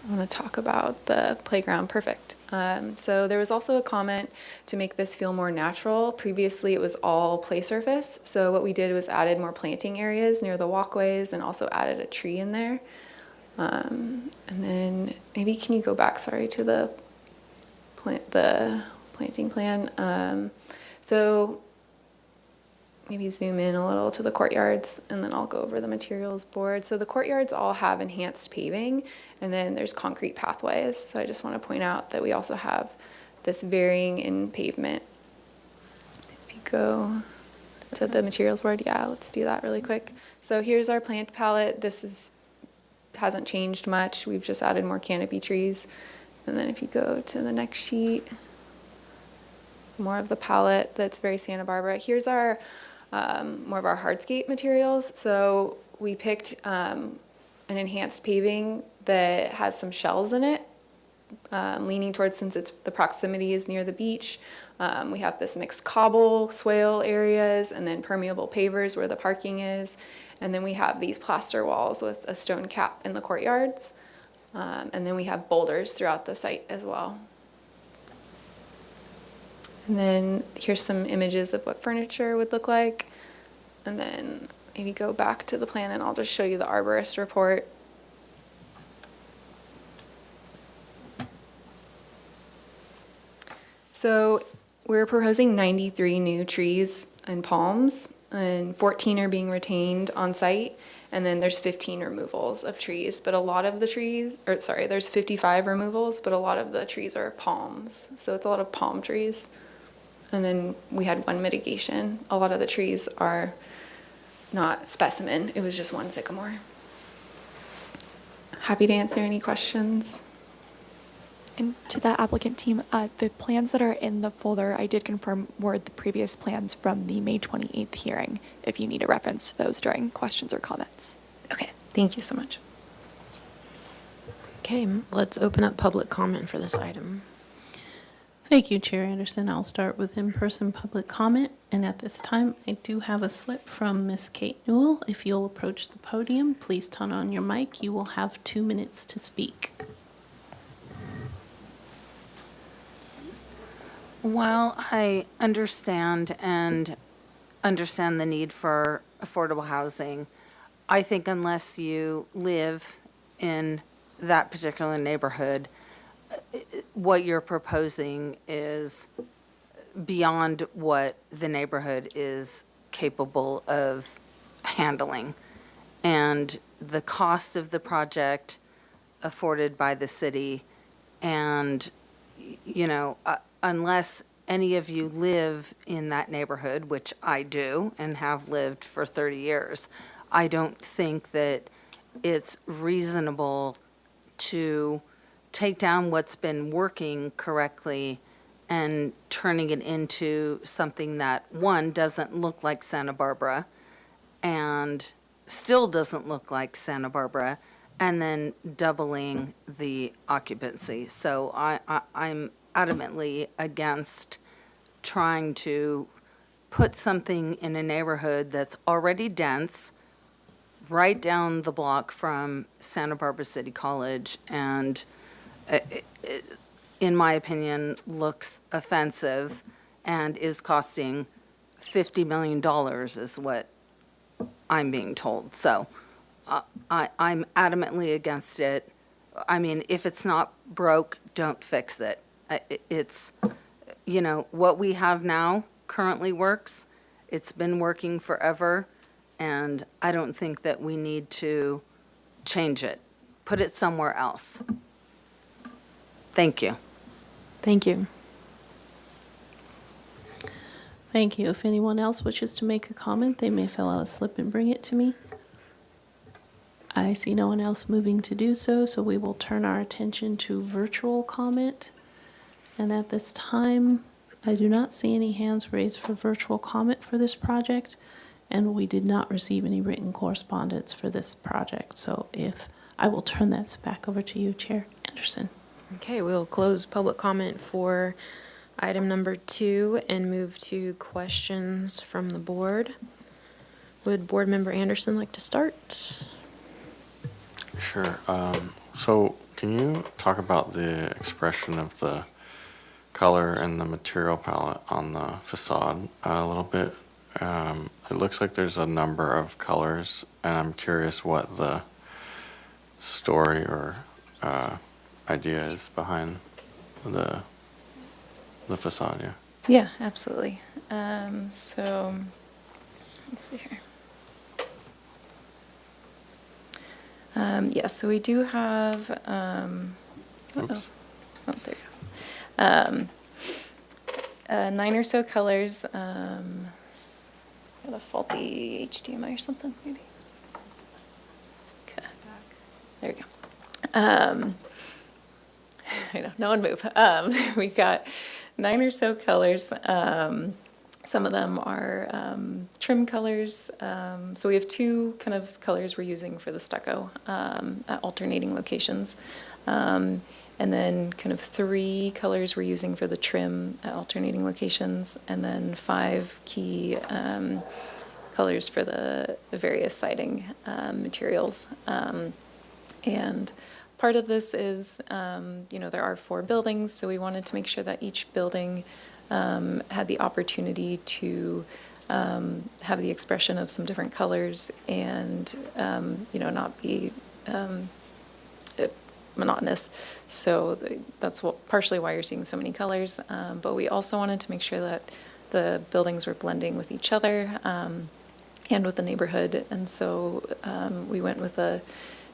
I want to talk about the playground. Perfect. So there was also a comment to make this feel more natural. Previously, it was all play surface. So what we did was added more planting areas near the walkways and also added a tree in there. And then maybe can you go back, sorry, to the planting plan. So maybe zoom in a little to the courtyards, and then I'll go over the materials board. So the courtyards all have enhanced paving, and then there's concrete pathways. So I just want to point out that we also have this varying in pavement. If you go to the materials board, yeah, let's do that really quick. So here's our plant palette. This hasn't changed much. We've just added more canopy trees. And then if you go to the next sheet, more of the palette that's very Santa Barbara. Here's our more of our hardscape materials. So we picked an enhanced paving that has some shells in it, leaning towards, since the proximity is near the beach. We have this mixed cobble, swale areas, and then permeable pavers where the parking is. And then we have these plaster walls with a stone cap in the courtyards. And then we have boulders throughout the site as well. And then here's some images of what furniture would look like. And then maybe go back to the plan and I'll just show you the arborist report. So we're proposing 93 new trees and palms, and 14 are being retained on site. And then there's 15 removals of trees, but a lot of the trees, there's 55 removals, but a lot of the trees are palms. So it's a lot of palm trees. And then we had one mitigation. A lot of the trees are not specimen. It was just one sycamore. Happy to answer any questions. And to the applicant team, the plans that are in the folder, I did confirm were the previous plans from the May 28th hearing, if you need a reference to those during questions or comments. Okay, thank you so much. Okay, let's open up public comment for this item. Thank you, Chair Anderson. I'll start with in-person public comment. And at this time, I do have a slip from Miss Kate Newell. If you'll approach the podium, please turn on your mic. You will have 2 minutes to speak. While I understand the need for affordable housing, I think unless you live in that particular neighborhood, what you're proposing is beyond what the neighborhood is capable of handling. and the cost of the project afforded by the city. And, unless any of you live in that neighborhood, which I do and have lived for 30 years, I don't think that it's reasonable to take down what's been working correctly and turning it into something that, one, doesn't look like Santa Barbara and still doesn't look like Santa Barbara, and then doubling the occupancy. So I'm adamantly against trying to put something in a neighborhood that's already dense, right down the block from Santa Barbara City College, and in my opinion, looks offensive and is costing $50 million is what I'm being told. So I'm adamantly against it. I mean, if it's not broke, don't fix it. It's, what we have now currently works. It's been working forever, and I don't think that we need to change it. Put it somewhere else. Thank you. Thank you. Thank you. If anyone else wishes to make a comment, they may fill out a slip and bring it to me. I see no one else moving to do so, so we will turn our attention to virtual comment. And at this time, I do not see any hands raised for virtual comment for this project, and we did not receive any written correspondence for this project. So I will turn this back over to you, Chair Anderson. Okay, we'll close public comment for item number 2 and move to questions from the board. Would Board Member Anderson like to start? Sure. So can you talk about the expression of the color and the material palette on the facade a little bit? It looks like there's a number of colors, and I'm curious what the story or idea is behind the facade. Yeah. Yeah, absolutely. So let's see here. Yeah, so we do have, Oops. oh, there you go. 9 or so colors. Got a faulty HDMI or something, maybe. Okay. There we go. I know, no one move. We've got 9 or so colors. Some of them are trim colors. So we have 2 kind of colors we're using for the stucco at alternating locations. And then kind of 3 colors we're using for the trim at alternating locations. And then 5 key colors for the various siding materials. And part of this is, there are 4 buildings, so we wanted to make sure that each building had the opportunity to have the expression of some different colors and, not be monotonous. So that's partially why you're seeing so many colors. But we also wanted to make sure that the buildings were blending with each other and with the neighborhood. And so we went with a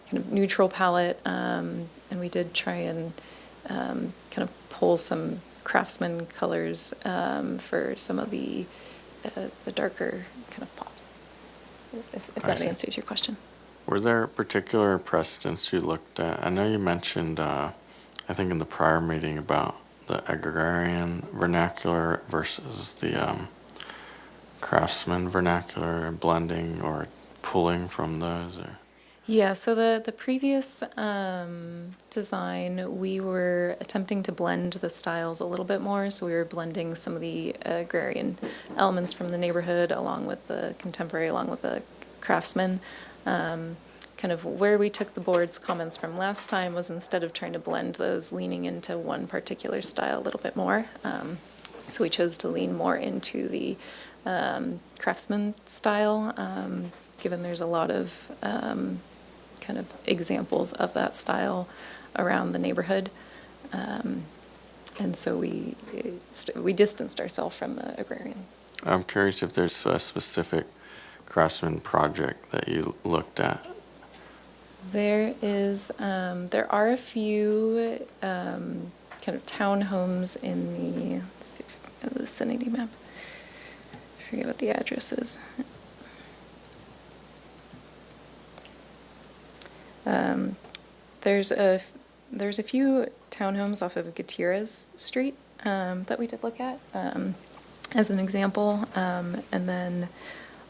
kind of neutral palette, and we did try and kind of pull some craftsman colors for some of the darker kind of pops, if that answers your question. Were there particular precedents you looked at? I know you mentioned, I think in the prior meeting, about the agrarian vernacular versus the craftsman vernacular, and blending or pulling from those, or? Yeah, so the previous design, we were attempting to blend the styles a little bit more. So we were blending some of the agrarian elements from the neighborhood along with the contemporary, along with the craftsman. Kind of where we took the board's comments from last time was, instead of trying to blend those, leaning into one particular style a little bit more. So we chose to lean more into the craftsman style, given there's a lot of kind of examples of that style around the neighborhood. And so we distanced ourselves from the agrarian. I'm curious if there's a specific craftsman project that you looked at There are a few kind of townhomes in the, let's see if I can go to the vicinity map. I forget what the address is. There's a few townhomes off of Gutierrez Street that we did look at as an example, and then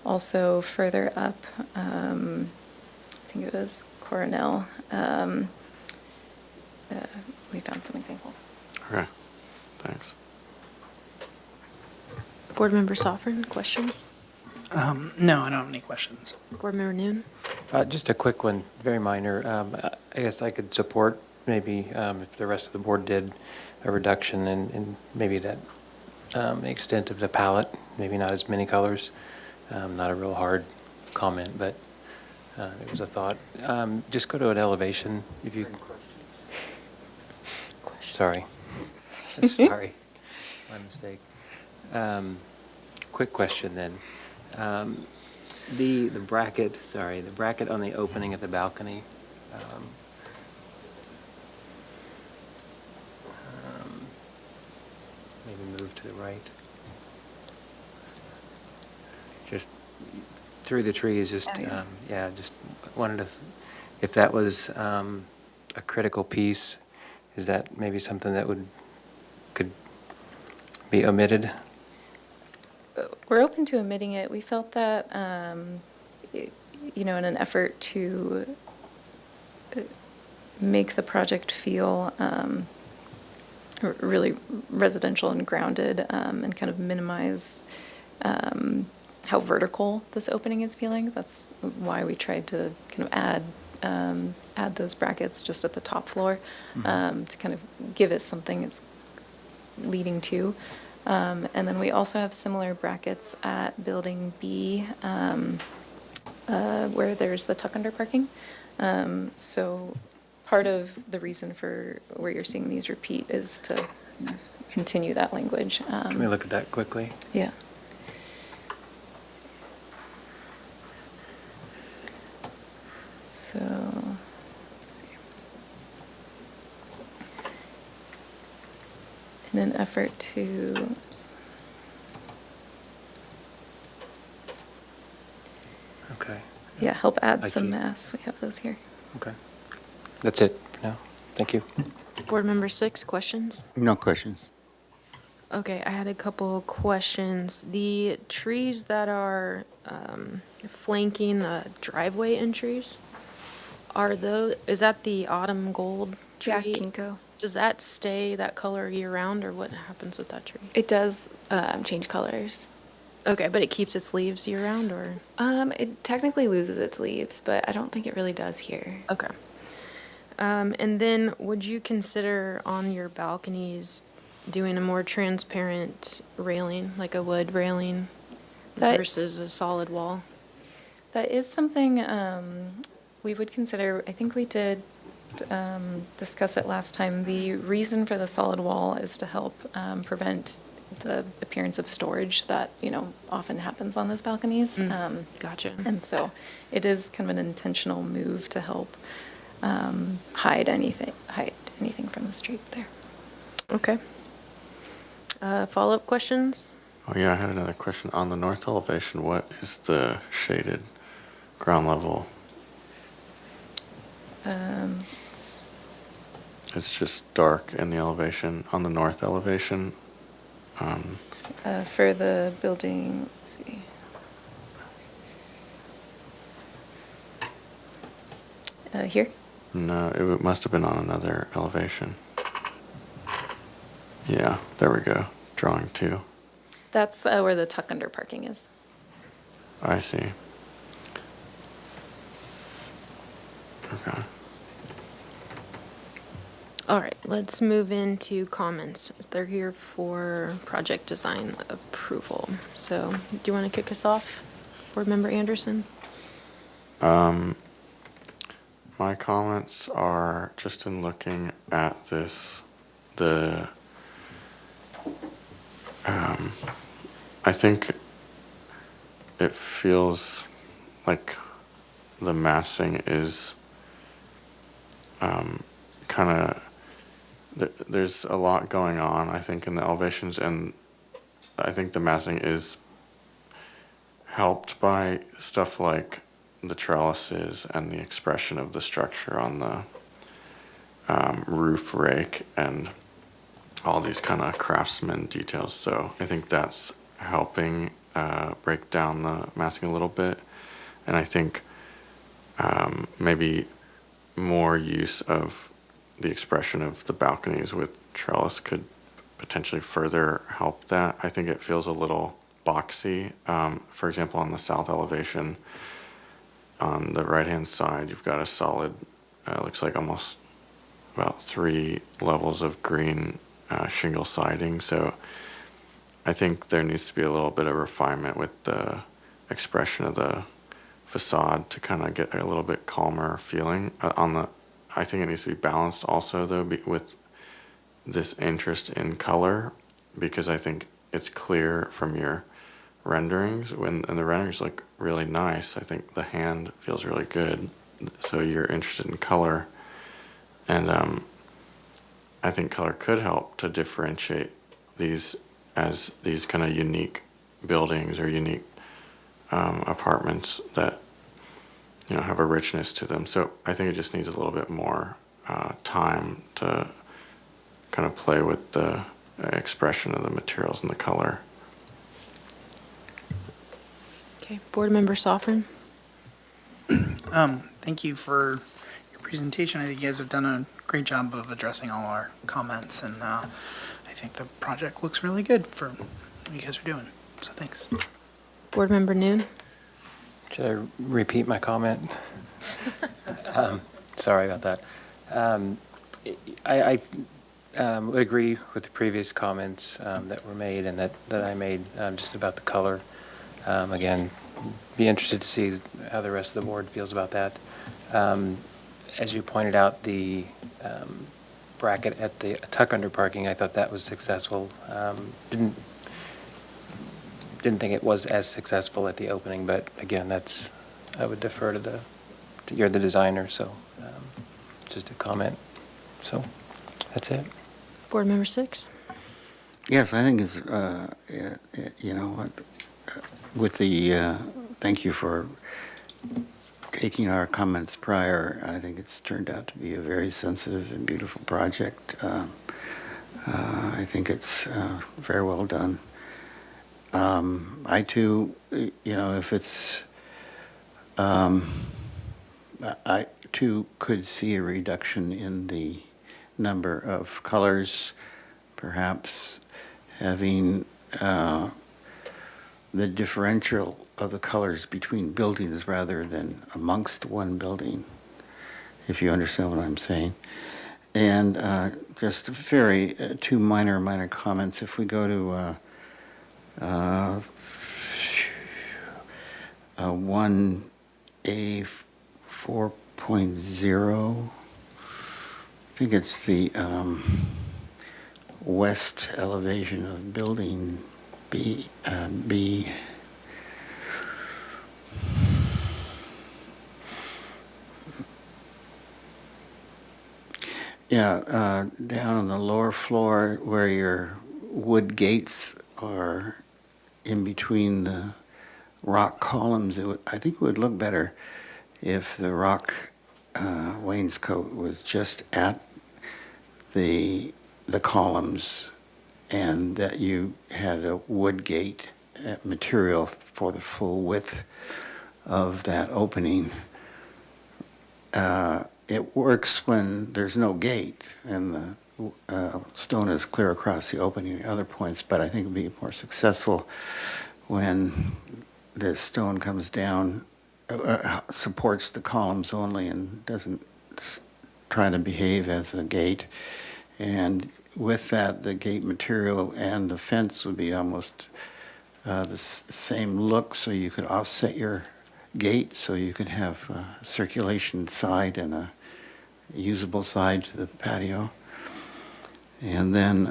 also further up, I think it was Coronel. We found some examples. Okay, thanks. Board Member Soffren, questions? No, I don't have any questions. Board Member Noon? Just a quick one, very minor. I guess I could support maybe if the rest of the board did a reduction in maybe that extent of the palette, maybe not as many colors. Not a real hard comment, but it was a thought. Just go to an elevation if you. Sorry. Sorry. My mistake. Quick question then. The bracket, sorry, the bracket on the opening at the balcony. Maybe move to the right. Just through the trees, just, yeah, just wanted to, if that was a critical piece, is that maybe something that could be omitted? We're open to omitting it. We felt that, in an effort to make the project feel really residential and grounded, and kind of minimize how vertical this opening is feeling. That's why we tried to kind of add those brackets just at the top floor, to kind of give it something it's leading to. And then we also have similar brackets at Building B, where there's the tuck under parking. So part of the reason for where you're seeing these repeat is to continue that language. Can we look at that quickly? Yeah. So, let's see. In an effort to, oops. Okay. Yeah, help add I some see. mass. We have those here. Okay. That's it for now. Thank you. Board Member Six, questions? No questions. Okay, I had a couple questions. The trees that are flanking the driveway entries, is that the autumn gold tree? Yeah, ginkgo. Does that stay that color year-round, or what happens with that tree? It does change colors. Okay, but it keeps its leaves year-round, or? It technically loses its leaves, but I don't think it really does here. Okay. And then would you consider on your balconies doing a more transparent railing, like a wood railing versus a solid wall? That is something we would consider. I think we did discuss it last time. The reason for the solid wall is to help prevent the appearance of storage that, often happens on those balconies. Gotcha. And so it is kind of an intentional move to help hide anything from the street there. Okay. Follow-up questions? Oh yeah, I had another question. On the north elevation, what is the shaded ground level? It's just dark in the elevation, on the north elevation. For the building, let's see. Here? No, it must have been on another elevation. Yeah, there we go. Drawing 2. That's where the tuck under parking is. I see. Okay. All right, let's move into comments. They're here for project design approval. So, do you want to kick us off, Board Member Anderson? My comments are just in looking at this, I think it feels like the massing is kind of, there's a lot going on, I think, in the elevations, and I think the massing is helped by stuff like the trellises and the expression of the structure on the roof rake and all these kind of craftsman details. So I think that's helping break down the massing a little bit. And I think maybe more use of the expression of the balconies with trellis could potentially further help that. I think it feels a little boxy. For example, on the south elevation, on the right-hand side, you've got a solid, looks like almost about 3 levels of green shingle siding. So I think there needs to be a little bit of refinement with the expression of the facade to kind of get a little bit calmer feeling. I think it needs to be balanced also, though, with this interest in color, because I think it's clear from your renderings, and the renderings look really nice. I think the hand feels really good, so you're interested in color, and I think color could help to differentiate these as these kind of unique buildings or unique apartments that have a richness to them. So I think it just needs a little bit more time to kind of play with the expression of the materials and the color. Okay, Board Member Soffren? Thank you for your presentation. I think you guys have done a great job of addressing all our comments, and I think the project looks really good for what you guys are doing. So thanks. Board Member Noon? Should I repeat my comment? Sorry about that. I would agree with the previous comments that were made and that I made just about the color. Again, be interested to see how the rest of the board feels about that. As you pointed out, the bracket at the tuck under parking, I thought that was successful. Didn't think it was as successful at the opening, but again, I would defer to you're the designer, so just a comment. So that's it. Board Member Six? Yes, I think it's, with the, thank you for taking our comments prior. I think it's turned out to be a very sensitive and beautiful project. I think it's very well done. I too, if it's, I too could see a reduction in the number of colors, perhaps having the differential of the colors between buildings rather than amongst one building, if you understand what I'm saying. And just very two minor comments. If we go to 1A 4.0, I think it's the west elevation of building B. Yeah, down on the lower floor where your wood gates are in between the rock columns, I think it would look better if the rock wainscot was just at the columns, and that you had a wood gate material for the full width of that opening. It works when there's no gate and the stone is clear across the opening at other points, but I think it would be more successful when the stone comes down, supports the columns only and doesn't try to behave as a gate. And with that, the gate material and the fence would be almost the same look, so you could offset your gate, so you could have a circulation side and a usable side to the patio. And then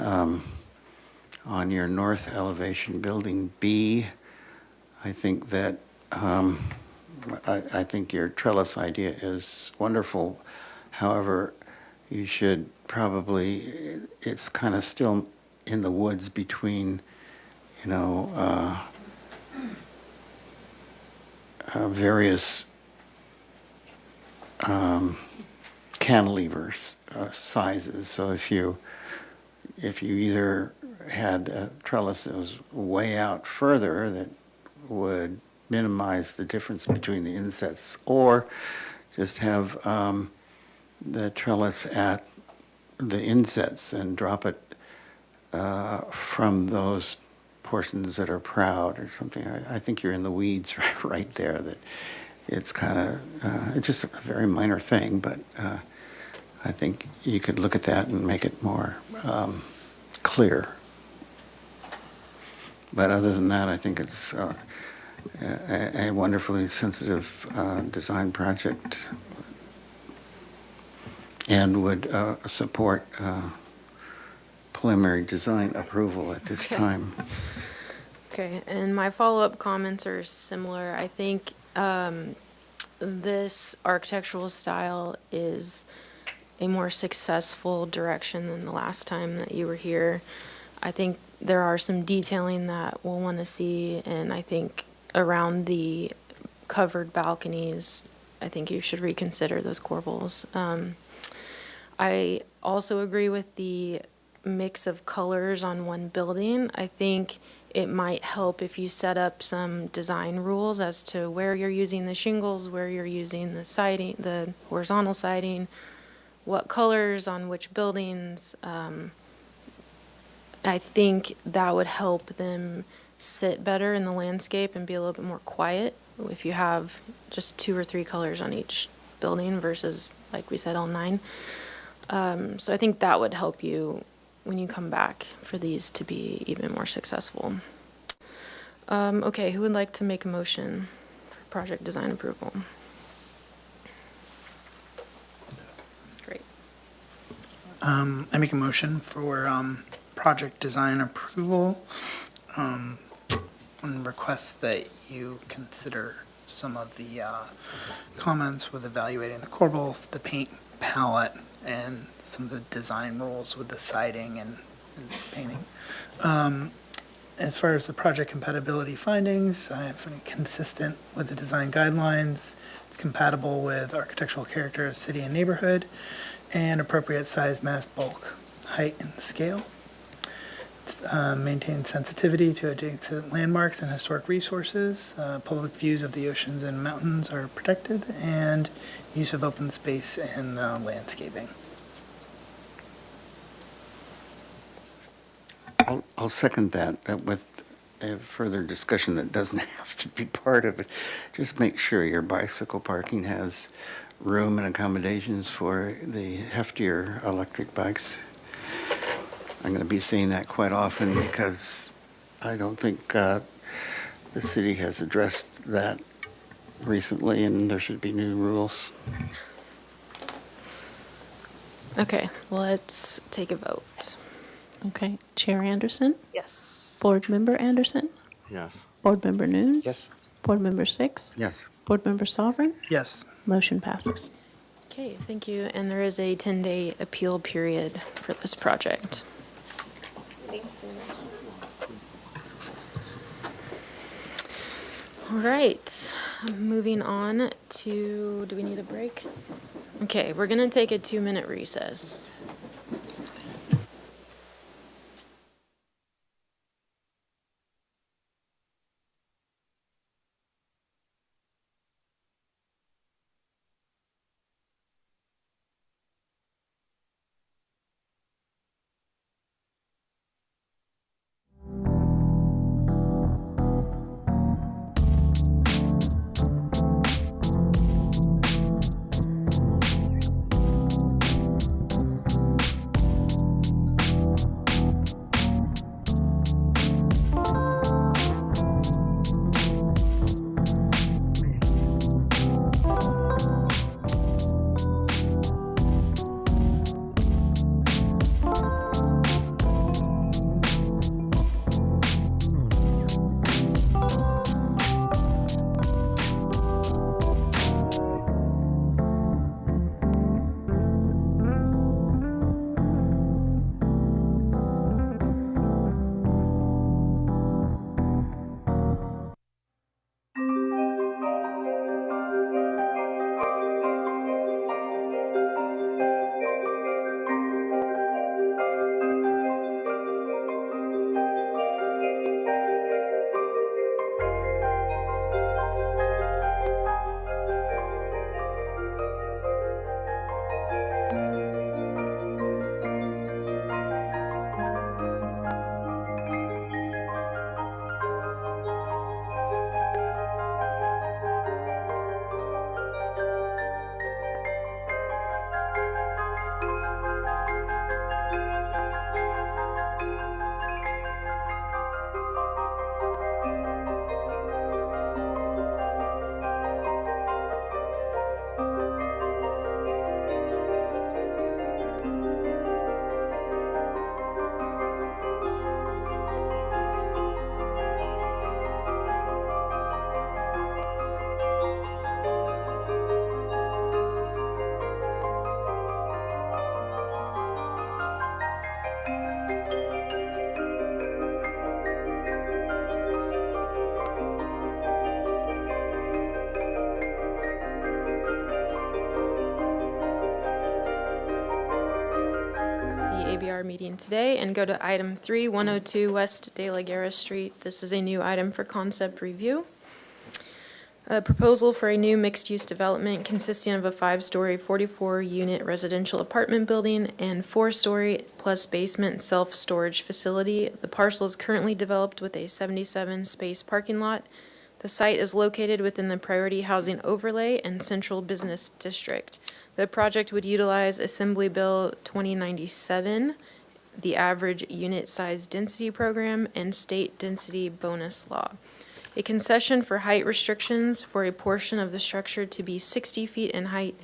on your north elevation, building B, I think that I think your trellis idea is wonderful, However, you should probably, it's kind of still in the woods between, various cantilevers sizes. So if you either had a trellis that was way out further that would minimize the difference between the insets, or just have the trellis at the insets and drop it from those portions that are proud or something. I think you're in the weeds right there. That it's kind of, it's just a very minor thing, but I think you could look at that and make it more clear. But other than that, I think it's a wonderfully sensitive design project and would support preliminary design approval at this time. Okay, and my follow-up comments are similar. I think this architectural style is a more successful direction than the last time that you were here. I think there are some detailing that we'll want to see, and I think around the covered balconies, I think you should reconsider those corbels. I also agree with the mix of colors on one building. I think it might help if you set up some design rules as to where you're using the shingles, where you're using the siding, the horizontal siding, what colors on which buildings. I think that would help them sit better in the landscape and be a little bit more quiet if you have just 2 or 3 colors on each building versus, like we said, all 9. So I think that would help you when you come back for these to be even more successful. Okay, who would like to make a motion for project design approval? Great. I make a motion for project design approval and request that you consider some of the comments with evaluating the corbels, the paint palette, and some of the design rules with the siding and painting. As far as the project compatibility findings, I find it consistent with the design guidelines. It's compatible with architectural character of city and neighborhood, and appropriate size, mass, bulk, height, and scale. Maintain sensitivity to adjacent landmarks and historic resources. Public views of the oceans and mountains are protected, and use of open space and landscaping. I'll second that with a further discussion that doesn't have to be part of it. Just make sure your bicycle parking has room and accommodations for the heftier electric bikes. I'm going to be seeing that quite often because I don't think the city has addressed that recently, and there should be new rules. Okay, let's take a vote. Okay, Chair Anderson, Yes. Board Member Anderson, Yes. Board Member Noon, Yes. Board Member Six, Yes. Board Member Sovereign, Yes. motion passes. Okay, thank you. And there is a 10-day appeal period for this project. All right, moving on to, do we need a break? Okay, we're gonna take a 2-minute recess. ABR meeting today and go to item 3, 102 West De La Guerra Street. This is a new item for concept review. A proposal for a new mixed-use development consisting of a 5-story, 44-unit residential apartment building and 4-story plus basement self-storage facility. The parcel is currently developed with a 77-space parking lot. The site is located within the Priority Housing Overlay and Central Business District. The project would utilize Assembly Bill 2097, the average unit size density program, and state density bonus law. A concession for height restrictions for a portion of the structure to be 60 feet in height,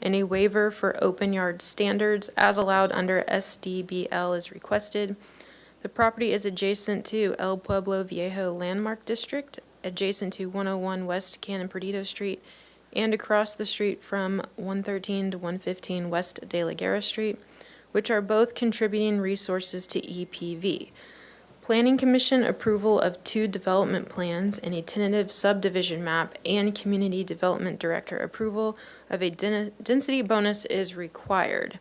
and a waiver for open yard standards as allowed under SDBL is requested. The property is adjacent to El Pueblo Viejo Landmark District, adjacent to 101 West Canon Perdido Street, and across the street from 113 to 115 West De La Guerra Street, which are both contributing resources to EPV. Planning Commission approval of 2 development plans and a tentative subdivision map and Community Development Director approval of a density bonus is required.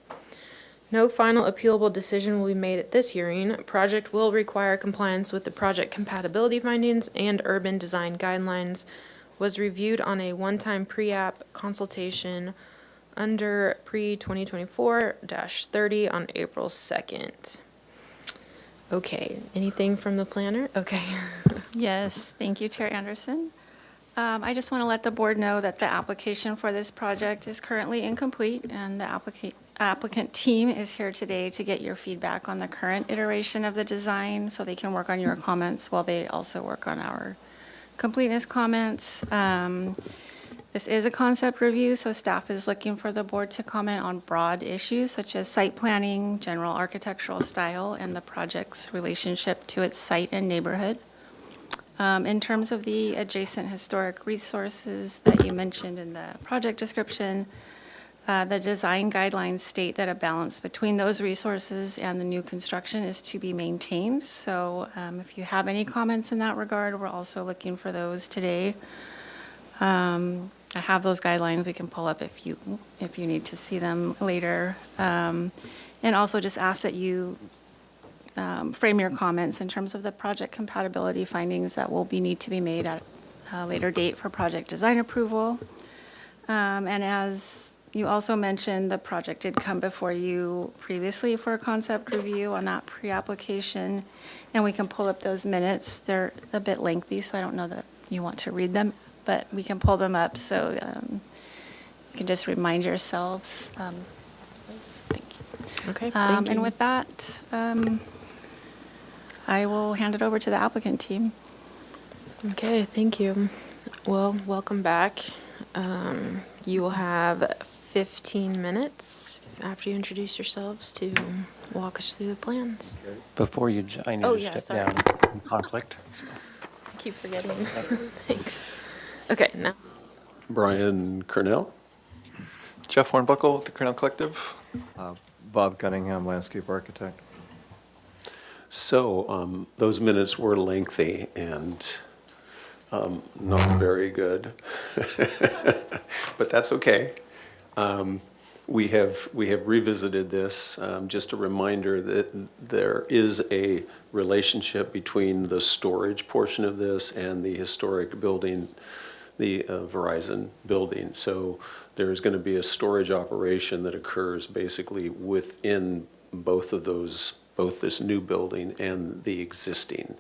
No final appealable decision will be made at this hearing. Project will require compliance with the project compatibility findings and urban design guidelines. Was reviewed on a one-time pre-app consultation under pre-2024-30 on April 2nd. Okay, anything from the planner? Okay. Yes, thank you, Chair Anderson. I just want to let the board know that the application for this project is currently incomplete, and the applicant team is here today to get your feedback on the current iteration of the design, so they can work on your comments while they also work on our completeness comments. This is a concept review, so staff is looking for the board to comment on broad issues such as site planning, general architectural style, and the project's relationship to its site and neighborhood. In terms of the adjacent historic resources that you mentioned in the project description, the design guidelines state that a balance between those resources and the new construction is to be maintained. So if you have any comments in that regard, we're also looking for those today. I have those guidelines we can pull up if you need to see them later. And also just ask that you frame your comments in terms of the project compatibility findings that will need to be made at a later date for project design approval. And as you also mentioned, the project did come before you previously for a concept review on that pre-application, and we can pull up those minutes. They're a bit lengthy, so I don't know that you want to read them, but we can pull them up so you can just remind yourselves. Thank you. Okay, thank you. And with that, I will hand it over to the applicant team. Okay, thank you. Well, welcome back. You will have 15 minutes after you introduce yourselves to walk us through the plans. Before you, I need Oh, to yeah, step sorry. down in conflict. So. I keep forgetting. Thanks. Okay, now. Brian Cornell. Jeff Hornbuckle with the Cornell Collective. Bob Cunningham, landscape architect. So those minutes were lengthy and not very good, but that's okay. We have revisited this. Just a reminder that there is a relationship between the storage portion of this and the historic building, the Verizon building. So there's going to be a storage operation that occurs basically within both of those, both this new building and the existing.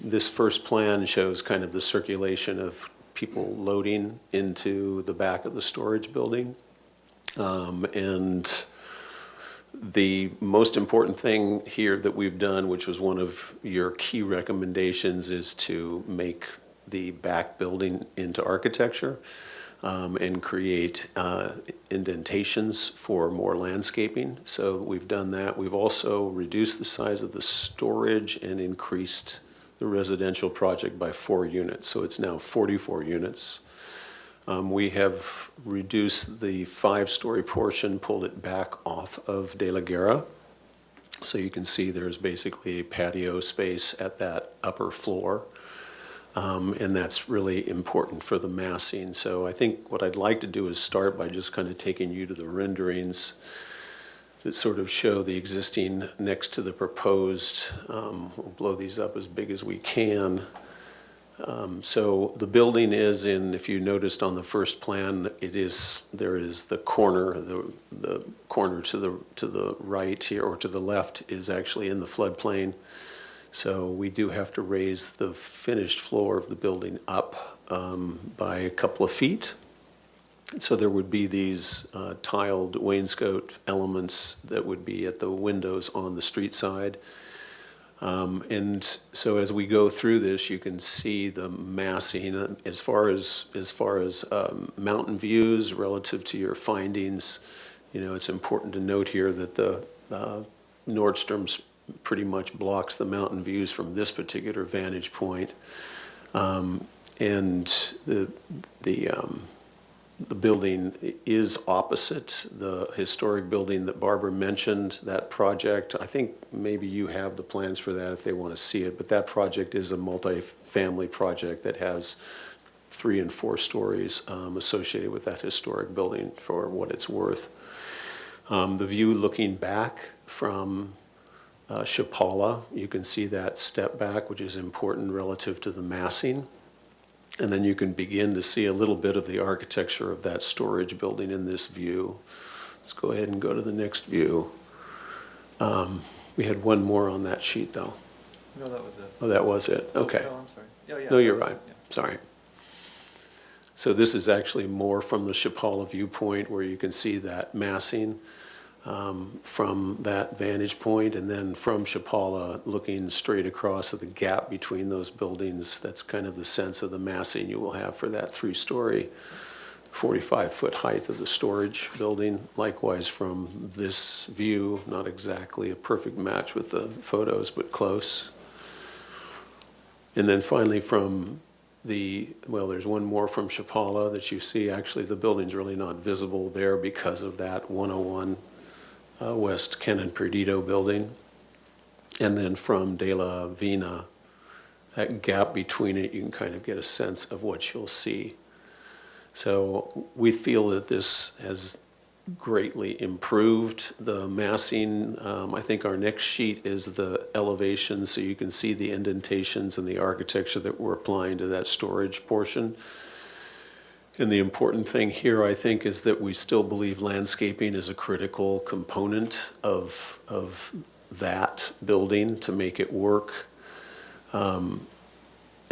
This first plan shows kind of the circulation of people loading into the back of the storage building. And the most important thing here that we've done, which was one of your key recommendations, is to make the back building into architecture and create indentations for more landscaping. So we've done that. We've also reduced the size of the storage and increased the residential project by 4 units. So it's now 44 units. We have reduced the 5-story portion, pulled it back off of De La Guerra. So you can see there's basically a patio space at that upper floor. And that's really important for the massing. So I think what I'd like to do is start by just kind of taking you to the renderings. that sort of show the existing next to the proposed. We'll blow these up as big as we can. So the building is in, if you noticed on the first plan, there is the corner, the corner to the right here, or to the left, is actually in the floodplain. So we do have to raise the finished floor of the building up by a couple of feet. So there would be these tiled wainscot elements that would be at the windows on the street side. And so as we go through this, you can see the massing as far as mountain views relative to your findings. You know, it's important to note here that the Nordstrom's pretty much blocks the mountain views from this particular vantage point. And the building is opposite the historic building that Barbara mentioned. That project, I think maybe you have the plans for that if they want to see it, but that project is a multi-family project that has 3 and 4 stories associated with that historic building for what it's worth. The view looking back from Chapala, you can see that step back, which is important relative to the massing. And then you can begin to see a little bit of the architecture of that storage building in this view. Let's go ahead and go to the next view. We had one more on that sheet, though. No, that was it. Oh, that was it? Okay. Oh, I'm sorry. Yeah, No, you're that was right. it, yeah. Sorry. So this is actually more from the Chapala viewpoint, where you can see that massing from that vantage point, and then from Chapala looking straight across at the gap between those buildings. That's kind of the sense of the massing you will have for that 3-story, 45-foot height of the storage building. Likewise from this view, not exactly a perfect match with the photos, but close. And then finally from there's one more from Chapala that you see. Actually, the building's really not visible there because of that 101 West Ken and Perdido building. And then from De La Vina, that gap between it, you can kind of get a sense of what you'll see. So we feel that this has greatly improved the massing. I think our next sheet is the elevation, so you can see the indentations and the architecture that we're applying to that storage portion. And the important thing here, I think, is that we still believe landscaping is a critical component of that building to make it work.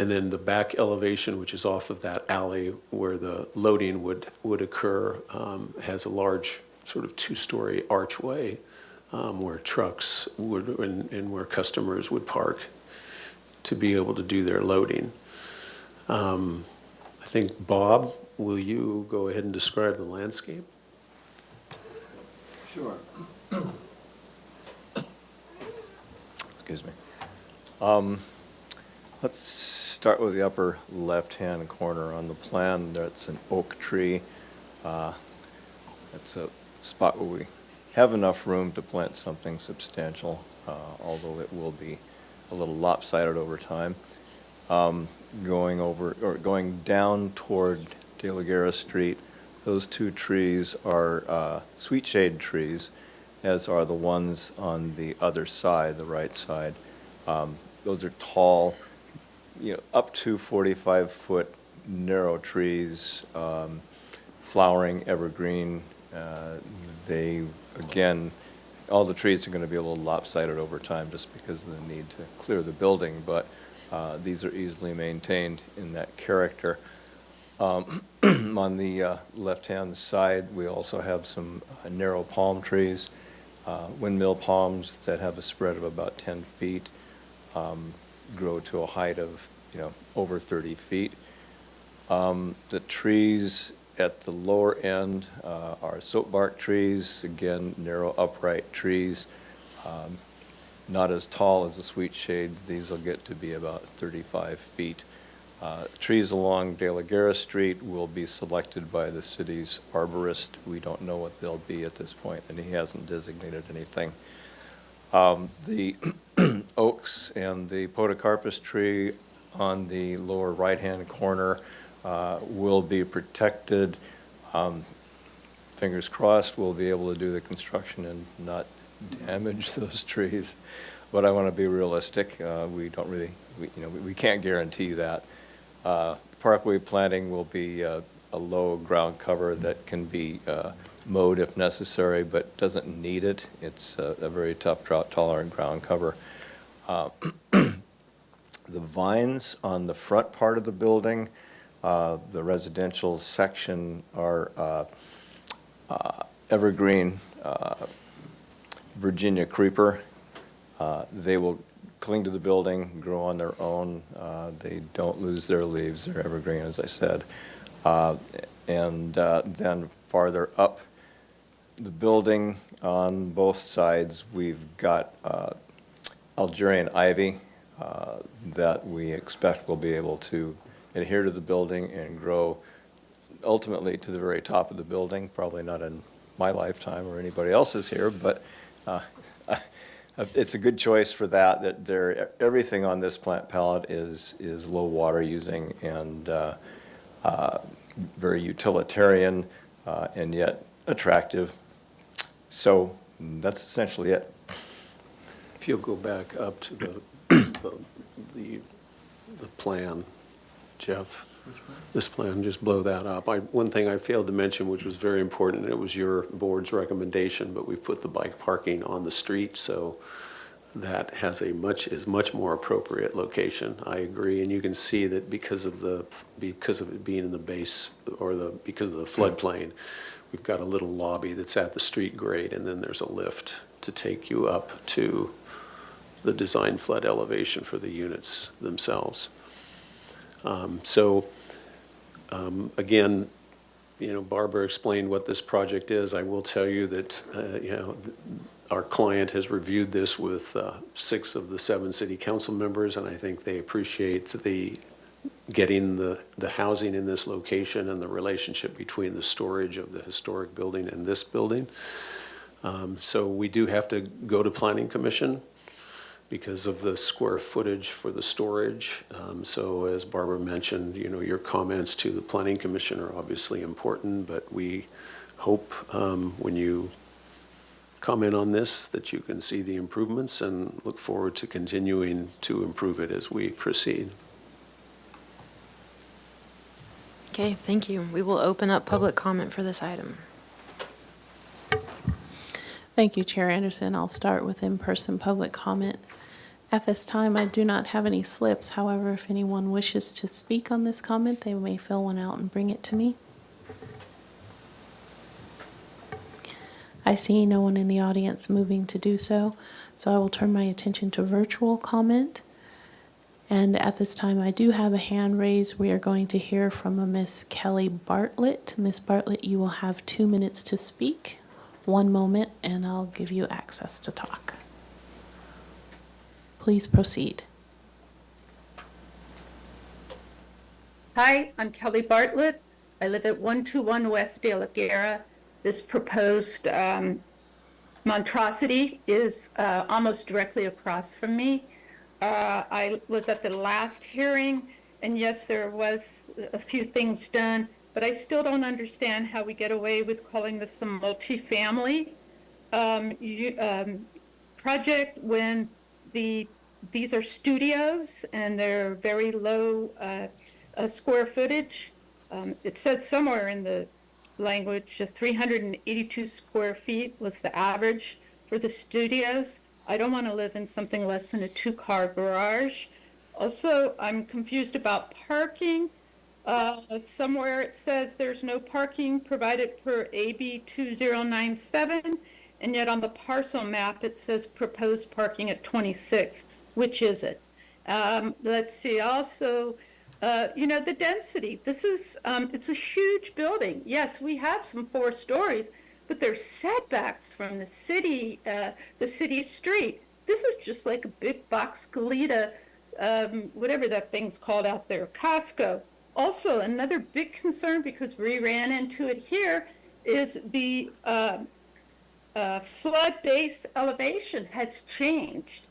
And then the back elevation, which is off of that alley where the loading would occur, has a large sort of 2-story archway where trucks would and where customers would park to be able to do their loading. I think, Bob, will you go ahead and describe the landscape? Sure. Excuse me. Let's start with the upper left-hand corner on the plan. That's an oak tree. That's a spot where we have enough room to plant something substantial, although it will be a little lopsided over time. Going down toward De La Guerra Street, those 2 trees are sweet shade trees, as are the ones on the other side, the right side. Those are tall, up to 45-foot narrow trees, flowering evergreen. All the trees are going to be a little lopsided over time just because of the need to clear the building, but these are easily maintained in that character. On the left-hand side, we also have some narrow palm trees, windmill palms that have a spread of about 10 feet, grow to a height of over 30 feet. The trees at the lower end are soapbark trees, again, narrow upright trees, not as tall as the sweet shades. These will get to be about 35 feet. Trees along De La Guerra Street will be selected by the city's arborist. We don't know what they'll be at this point, and he hasn't designated anything. The oaks and the podocarpus tree on the lower right-hand corner will be protected. fingers crossed, we'll be able to do the construction and not damage those trees. But I want to be realistic. We don't really, we can't guarantee that. Parkway planting will be a low ground cover that can be mowed if necessary, but doesn't need it. It's a very tough drought-tolerant ground cover. The vines on the front part of the building, the residential section, are evergreen Virginia creeper. They will cling to the building, grow on their own. They don't lose their leaves. They're evergreen, as I said. And then farther up the building on both sides, we've got Algerian ivy that we expect will be able to adhere to the building and grow ultimately to the very top of the building, probably not in my lifetime or anybody else's here, but it's a good choice for that everything on this plant palette is low water using and very utilitarian and yet attractive. So that's essentially it. If you'll go back up to the plan, Jeff. This plan, just blow that up. One thing I failed to mention, which was very important, and it was your board's recommendation, but we put the bike parking on the street, so that has is much more appropriate location. I agree, and you can see that because of it being in the base or because of the floodplain, we've got a little lobby that's at the street grade, and then there's a lift to take you up to the design flood elevation for the units themselves. Again, Barbara explained what this project is. I will tell you that, our client has reviewed this with 6 of the 7 city council members, and I think they appreciate getting the housing in this location and the relationship between the storage of the historic building and this building. So we do have to go to Planning Commission because of the square footage for the storage. So as Barbara mentioned, your comments to the Planning Commission are obviously important, but we hope when you comment on this that you can see the improvements and look forward to continuing to improve it as we proceed. Okay, thank you. We will open up public comment for this item. Thank you, Chair Anderson. I'll start with in-person public comment. At this time, I do not have any slips. However, if anyone wishes to speak on this comment, they may fill one out and bring it to me. I see no one in the audience moving to do so, so I will turn my attention to virtual comment. And at this time, I do have a hand raised. We are going to hear from a Miss Kelly Bartlett. Miss Bartlett, you will have 2 minutes to speak. 1 moment, and I'll give you access to talk. Please proceed. Hi, I'm Kelly Bartlett. I live at 121 West De La Guerra. This proposed monstrosity is almost directly across from me. I was at the last hearing, and yes, there was a few things done, but I still don't understand how we get away with calling this a multifamily project when these are studios and they're very low square footage. It says somewhere in the language 382 square feet was the average for the studios. I don't want to live in something less than a 2-car garage. Also, I'm confused about parking. Somewhere it says there's no parking provided per AB 2097, and yet on the parcel map it says proposed parking at 26. Which is it? Let's see. Also, the density. This is it's a huge building. Yes, we have some 4 stories, but there's setbacks from the city street. This is just like a big box Galita, whatever that thing's called out there, Costco. Also, another big concern, because we ran into it here, is the flood base elevation has changed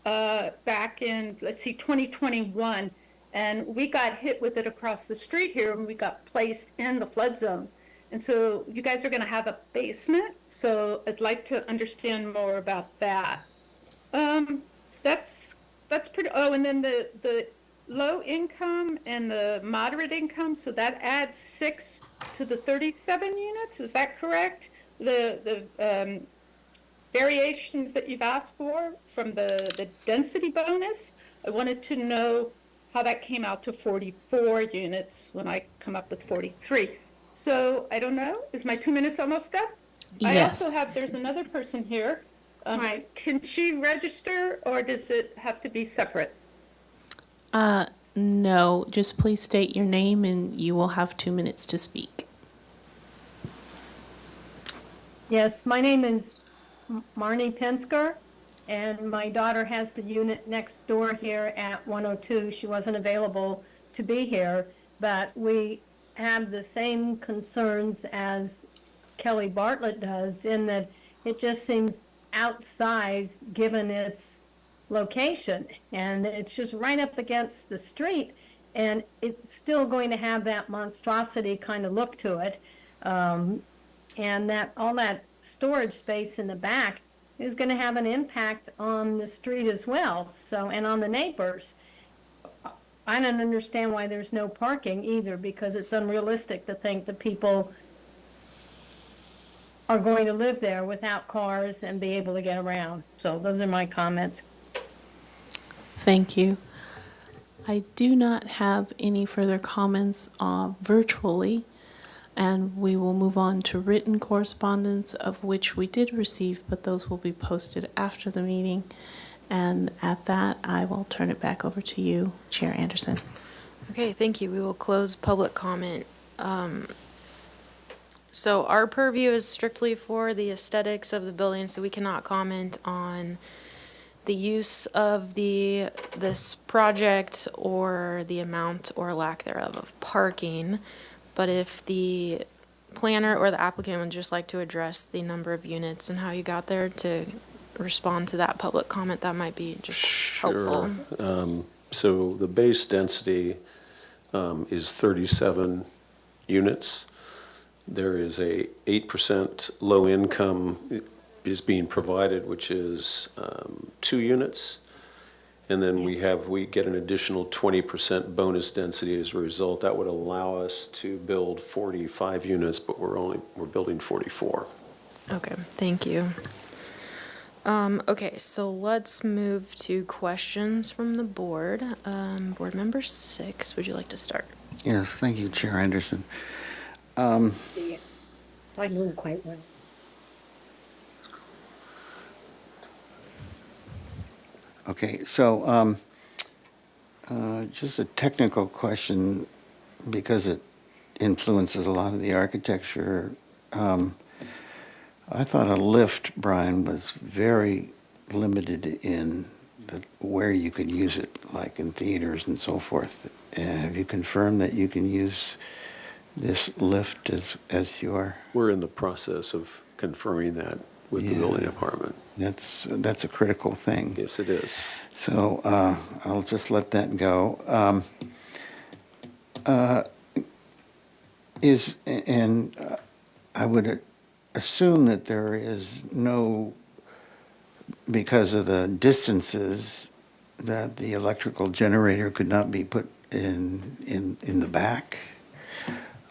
back in, 2021. And we got hit with it across the street here, and we got placed in the flood zone. And so you guys are going to have a basement. So I'd like to understand more about that. That's pretty. Oh, and then the low income and the moderate income. So that adds 6 to the 37 units. Is that correct? The variations that you've asked for from the density bonus. I wanted to know how that came out to 44 units when I come up with 43. So I don't know. Is my 2 minutes almost up? I also Yes. have, there's another person here. Right. Can she register or does it have to be separate? No, just please state your name and you will have 2 minutes to speak. Yes, my name is Marnie Pensker, and my daughter has the unit next door here at 102. She wasn't available to be here, but we have the same concerns as Kelly Bartlett does in that it just seems outsized given its location, and it's just right up against the street, and it's still going to have that monstrosity kind of look to it. And that all that storage space in the back is going to have an impact on the street as well, so, and on the neighbors. I don't understand why there's no parking either, because it's unrealistic to think that people are going to live there without cars and be able to get around. So those are my comments. Thank you. I do not have any further comments virtually, and we will move on to written correspondence, of which we did receive, but those will be posted after the meeting. And at that, I will turn it back over to you, Chair Anderson. Okay, thank you. We will close public comment. So our purview is strictly for the aesthetics of the building, so we cannot comment on the use of this project or the amount or lack thereof of parking. But if the planner or the applicant would just like to address the number of units and how you got there to respond to that public comment, that might be just helpful. Sure. So the base density is 37 units. There is a 8% low income is being provided, which is 2 units. And then we get an additional 20% bonus density as a result. That would allow us to build 45 units, but we're building 44. Okay, thank you. Okay, so let's move to questions from the board. Board member 6, would you like to start? Yes, thank you, Chair Anderson. So I knew quite well. Okay, so just a technical question, because it influences a lot of the architecture. I thought a lift, Brian, was very limited in where you could use it, like in theaters and so forth. Have you confirmed that you can use this lift as you are? We're in the process of confirming that with the building department. That's a critical thing. Yes, it is. So I'll just let that go. I would assume that there is no, because of the distances, that the electrical generator could not be put in the back,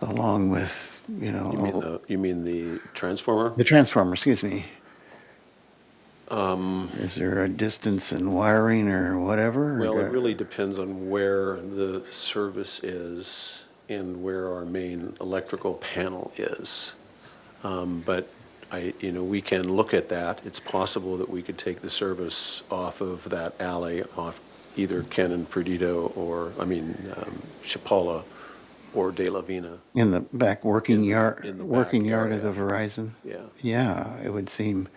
along with, You mean the transformer? the transformer, excuse me. Is there a distance in wiring or whatever? Well, it really depends on where the service is and where our main electrical panel is. But we can look at that. It's possible that we could take the service off of that alley, off either Ken and Perdido Chapala or De La Vina. In the back working yard in the working back yard of area. the Verizon? Yeah. Yeah, it would seem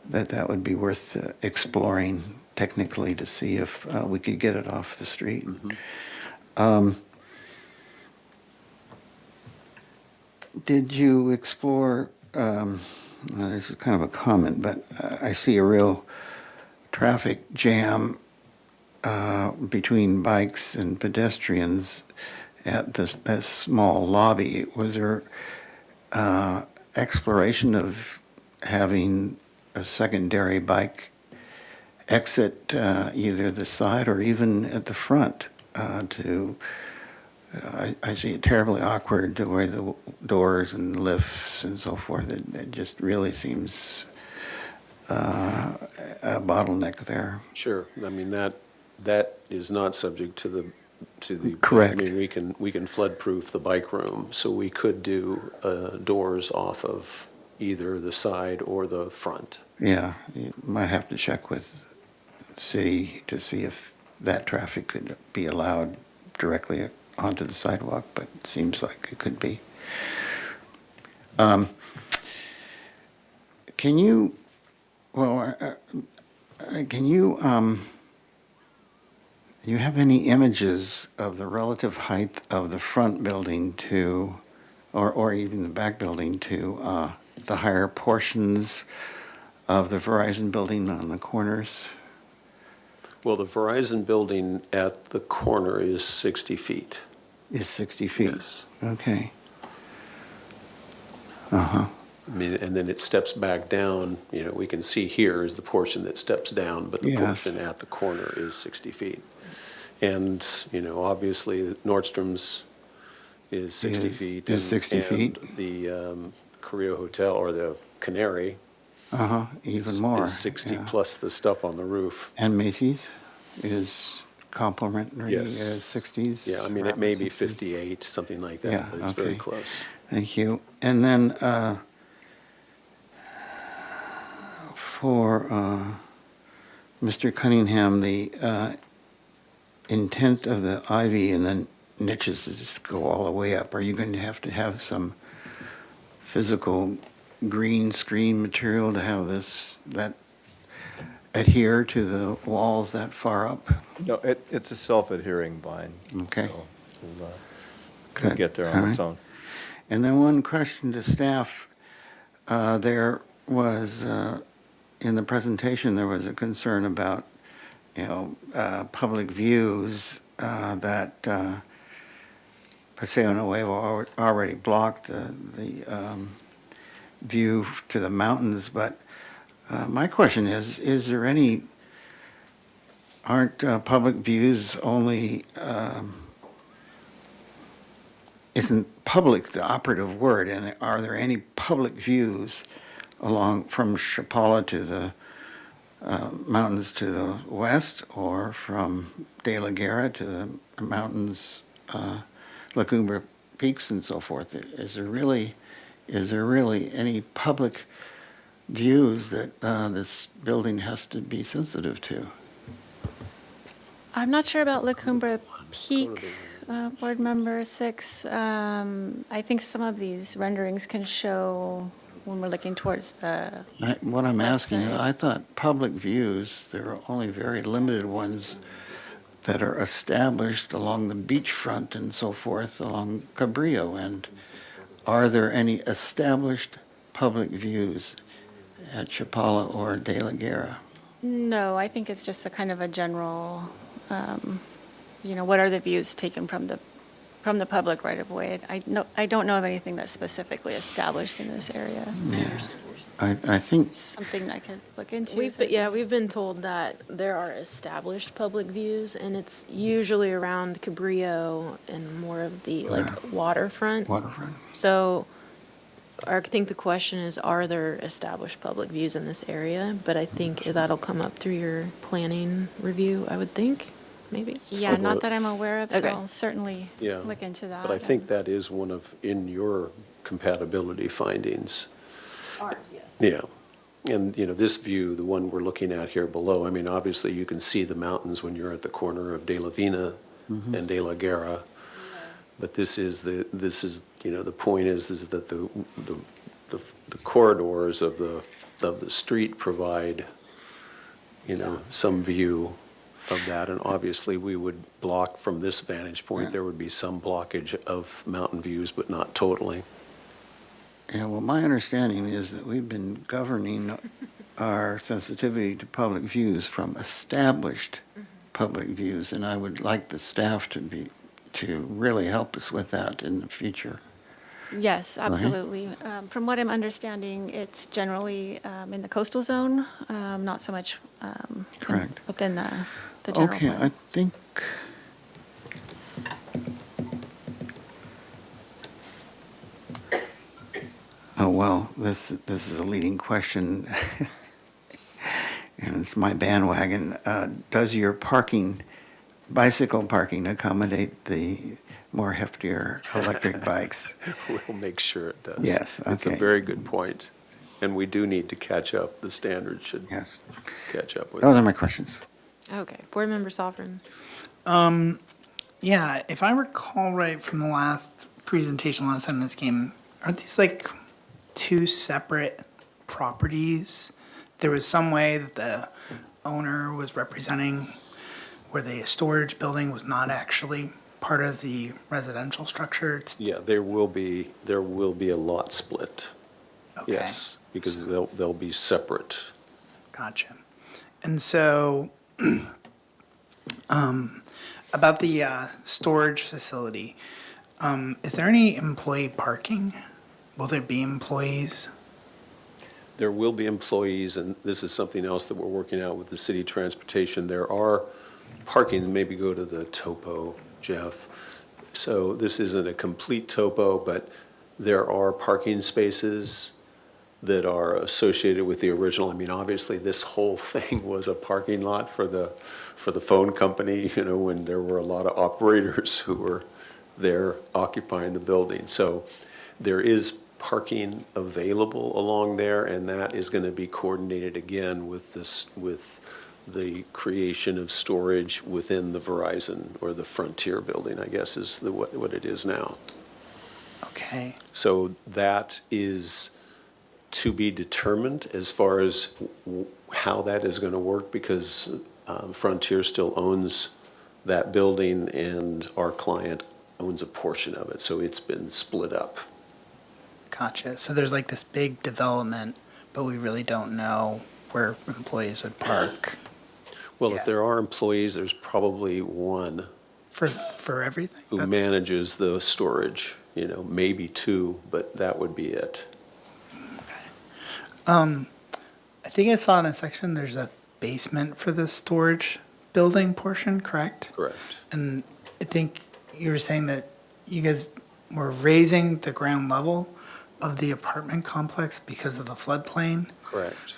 that would be worth exploring technically to see if we could get it off the street. Did you explore, this is kind of a comment, but I see a real traffic jam between bikes and pedestrians at that small lobby. Was there exploration of having a secondary bike exit either the side or even at the front I see it terribly awkward the way the doors and lifts and so forth. It just really seems a bottleneck there. Sure. I mean, that is not subject to the. Correct. I mean, we can flood-proof the bike room, so we could do doors off of either the side or the front. Yeah, you might have to check with city to see if that traffic could be allowed directly onto the sidewalk, but it seems like it could be. Can you, you have any images of the relative height of the front building to, or even the back building to the higher portions of the Verizon building on the corners? Well, the Verizon building at the corner is 60 feet. Is 60 feet? Yes. Okay. Uh-huh. I mean, and then it steps back down, we can see here is the portion that steps down, but the Yes. portion at the corner is 60 feet. And, obviously Nordstrom's is 60 feet. Is 60 feet. And the Carrillo Hotel, or the Canary. Uh-huh, even more. Is 60 yeah. plus the stuff on the roof. And Macy's is complementary, Yes. 60s? Yeah, I mean, it around may the be 60s. 58, something like that, Yeah, but it's very okay. close. Thank you. And then for Mr. Cunningham, the intent of the ivy and then niches to just go all the way up, are you going to have some physical green screen material to have that adhere to the walls that far up? No, it's a self-adhering vine. Okay. So we'll Good. get there All on its right. own. And then one question to staff. There was, in the presentation, there was a concern about, public views that Paseo Nuevo already blocked the view to the mountains. But my question is there any, aren't public views only, isn't public the operative word? And are there any public views along from Chapala to the mountains to the west, or from De La Guerra to the mountains, La Cumbre Peaks and so forth? Is there really any public views that this building has to be sensitive to? I'm not sure about La Cumbre Peak, Board Member 6. I think some of these renderings can show when we're looking towards the, What I'm west asking, side. I thought public views, there are only very limited ones that are established along the beachfront and so forth, along Cabrillo. And are there any established public views at Chapala or De La Guerra? no, I think it's just a kind of a general, what are the views taken from the public right of way? I don't know of anything that's specifically established in this area. Yeah. I think, It's something I could look into. We've been told that there are established public views, and it's usually around Cabrillo and more of the waterfront. waterfront. So I think the question is, are there established public views in this area? But I think that'll come up through your planning review, I would think, maybe. Yeah, not that I'm aware of, so Okay. I'll certainly Yeah. look into that. But I think that is one of, in your compatibility findings. Ours, yes. Yeah. And, this view, the one we're looking at here below, I mean, obviously you can see the mountains when you're at the corner of De La Vina and De La Guerra. But the point is that the corridors of the street provide, some view of that. And obviously we would block from this vantage point, there would be some blockage of mountain views, but not totally. Yeah, well, my understanding is that we've been governing our sensitivity to public views from established public views, and I would like the staff to really help us with that in the future. Yes, absolutely. From what I'm understanding, it's generally in the coastal zone, not so much Correct. within the general Okay, plan. I think. Oh, well, this is a leading question, and it's my bandwagon. Does your bicycle parking accommodate the more heftier electric bikes? We'll make sure it does. Yes, It's a okay. very good point, and we do need to catch up. The standards should Yes. catch up with Those it. are my questions. Okay, Board Member Sovereign. Yeah, if I recall right from the last presentation, last time this came, aren't these like two separate properties? There was some way that the owner was representing where the storage building was not actually part of the residential structure. Yeah, there will be a lot split. Okay. Yes, because they'll be separate. Gotcha. And so, about the storage facility, is there any employee parking? Will there be employees? There will be employees, and this is something else that we're working out with the city transportation. There are parking, maybe go to the topo, Jeff. So this isn't a complete topo, but there are parking spaces that are associated with the original. I mean, obviously, this whole thing was a parking lot for the phone company, when there were a lot of operators who were there occupying the building. So there is parking available along there, and that is going to be coordinated again with the creation of storage within the Verizon or the Frontier building, I guess is what it is now. Okay. So that is to be determined as far as how that is going to work, because Frontier still owns that building and our client owns a portion of it. So it's been split up. Gotcha. So there's like this big development, but we really don't know where employees would park. Well, if there are employees, there's probably one For everything? who manages the storage, maybe two, but that would be it. I think I saw in a section, there's a basement for the storage building portion, correct? Correct. And I think you were saying that you guys were raising the ground level of the apartment complex because of the floodplain. Correct.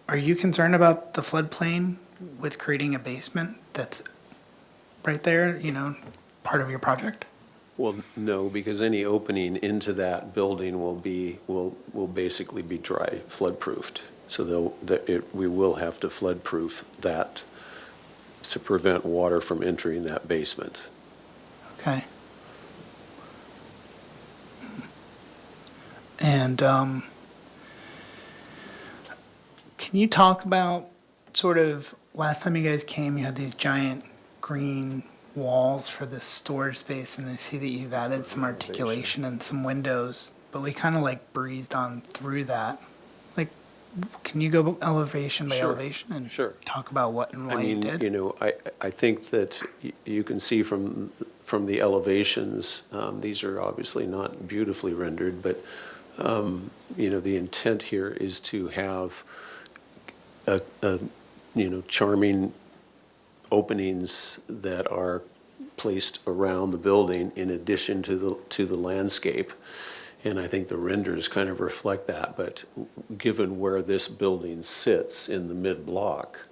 Are you concerned about the floodplain with creating a basement that's right there, part of your project? Well, no, because any opening into that building will basically be dry, flood-proofed. So we will have to flood-proof that to prevent water from entering that basement. Okay. And can you talk about sort of, last time you guys came, you had these giant green walls for this storage space, and I see that you've added some articulation and some windows, but we kind of like breezed on through that. Like, can you go elevation by Sure, elevation and sure. talk about what and I why you mean, did? I think that you can see from the elevations, these are obviously not beautifully rendered, but, the intent here is to have charming openings that are placed around the building in addition to the landscape. And I think the renders kind of reflect that. But given where this building sits in the mid-block,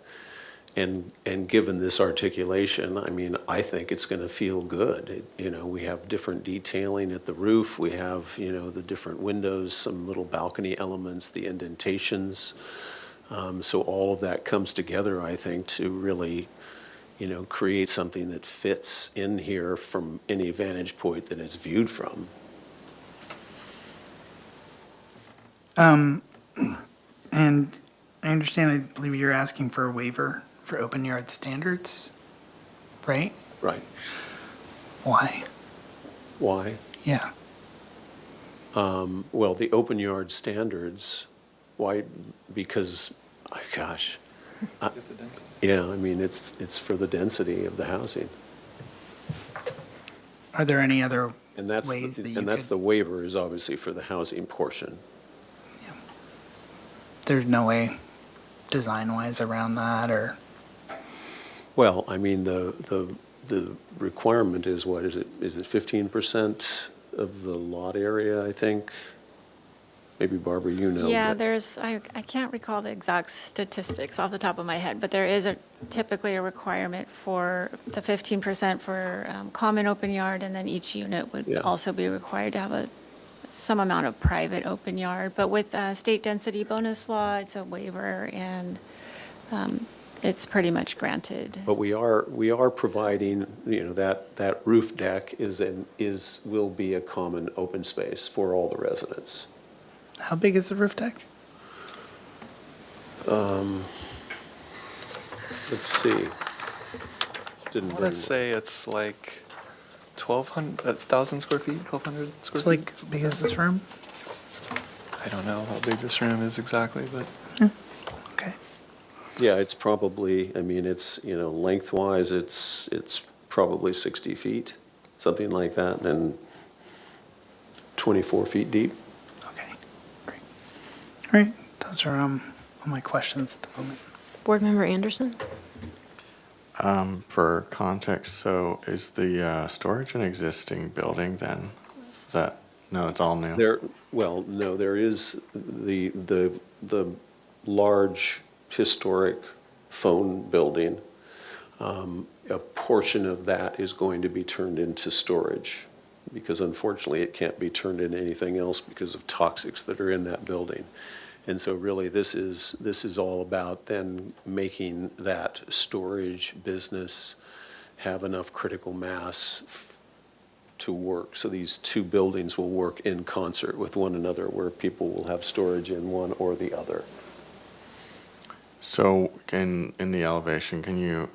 and given this articulation, I mean, I think it's going to feel good. We have different detailing at the roof. We have, the different windows, some little balcony elements, the indentations. So all of that comes together, I think, to really, create something that fits in here from any vantage point that it's viewed from. And I understand, I believe you're asking for a waiver for open yard standards, right? Right. Why? Why? Yeah. Well, the open yard standards, why? Because, gosh. Yeah, I mean, it's for the density of the housing. Are there any other And that's, ways that you and that's could- the waiver is obviously for the housing portion. There's no way design-wise around that, or, Well, I mean, the requirement is what, is it 15% of the lot area, I think? Maybe Barbara, you know. Yeah, but- there's, I can't recall the exact statistics off the top of my head, but there is typically a requirement for the 15% for common open yard, and then each unit would Yeah. also be required to have some amount of private open yard. But with state density bonus law, it's a waiver, and it's pretty much granted. But we are providing, that roof deck will be a common open space for all the residents. how big is the roof deck? Let's see. Didn't I bring. want to say it's like 1,000 square feet, 1,200 square It's like feet. as big as this room? I don't know how big this room is exactly, but Okay. Yeah, it's probably, I mean, it's, lengthwise, it's probably 60 feet, something like that, and 24 feet deep. Okay, great. All right, those are all my questions at the moment. Board Member Anderson? For context, so is the storage an existing building then? Is that, no, it's all new? No, there is the large historic phone building. A portion of that is going to be turned into storage, because unfortunately it can't be turned into anything else because of toxics that are in that building. And so really this is all about then making that storage business have enough critical mass to work. So these two buildings will work in concert with one another, where people will have storage in one or the other. So in the elevation, can you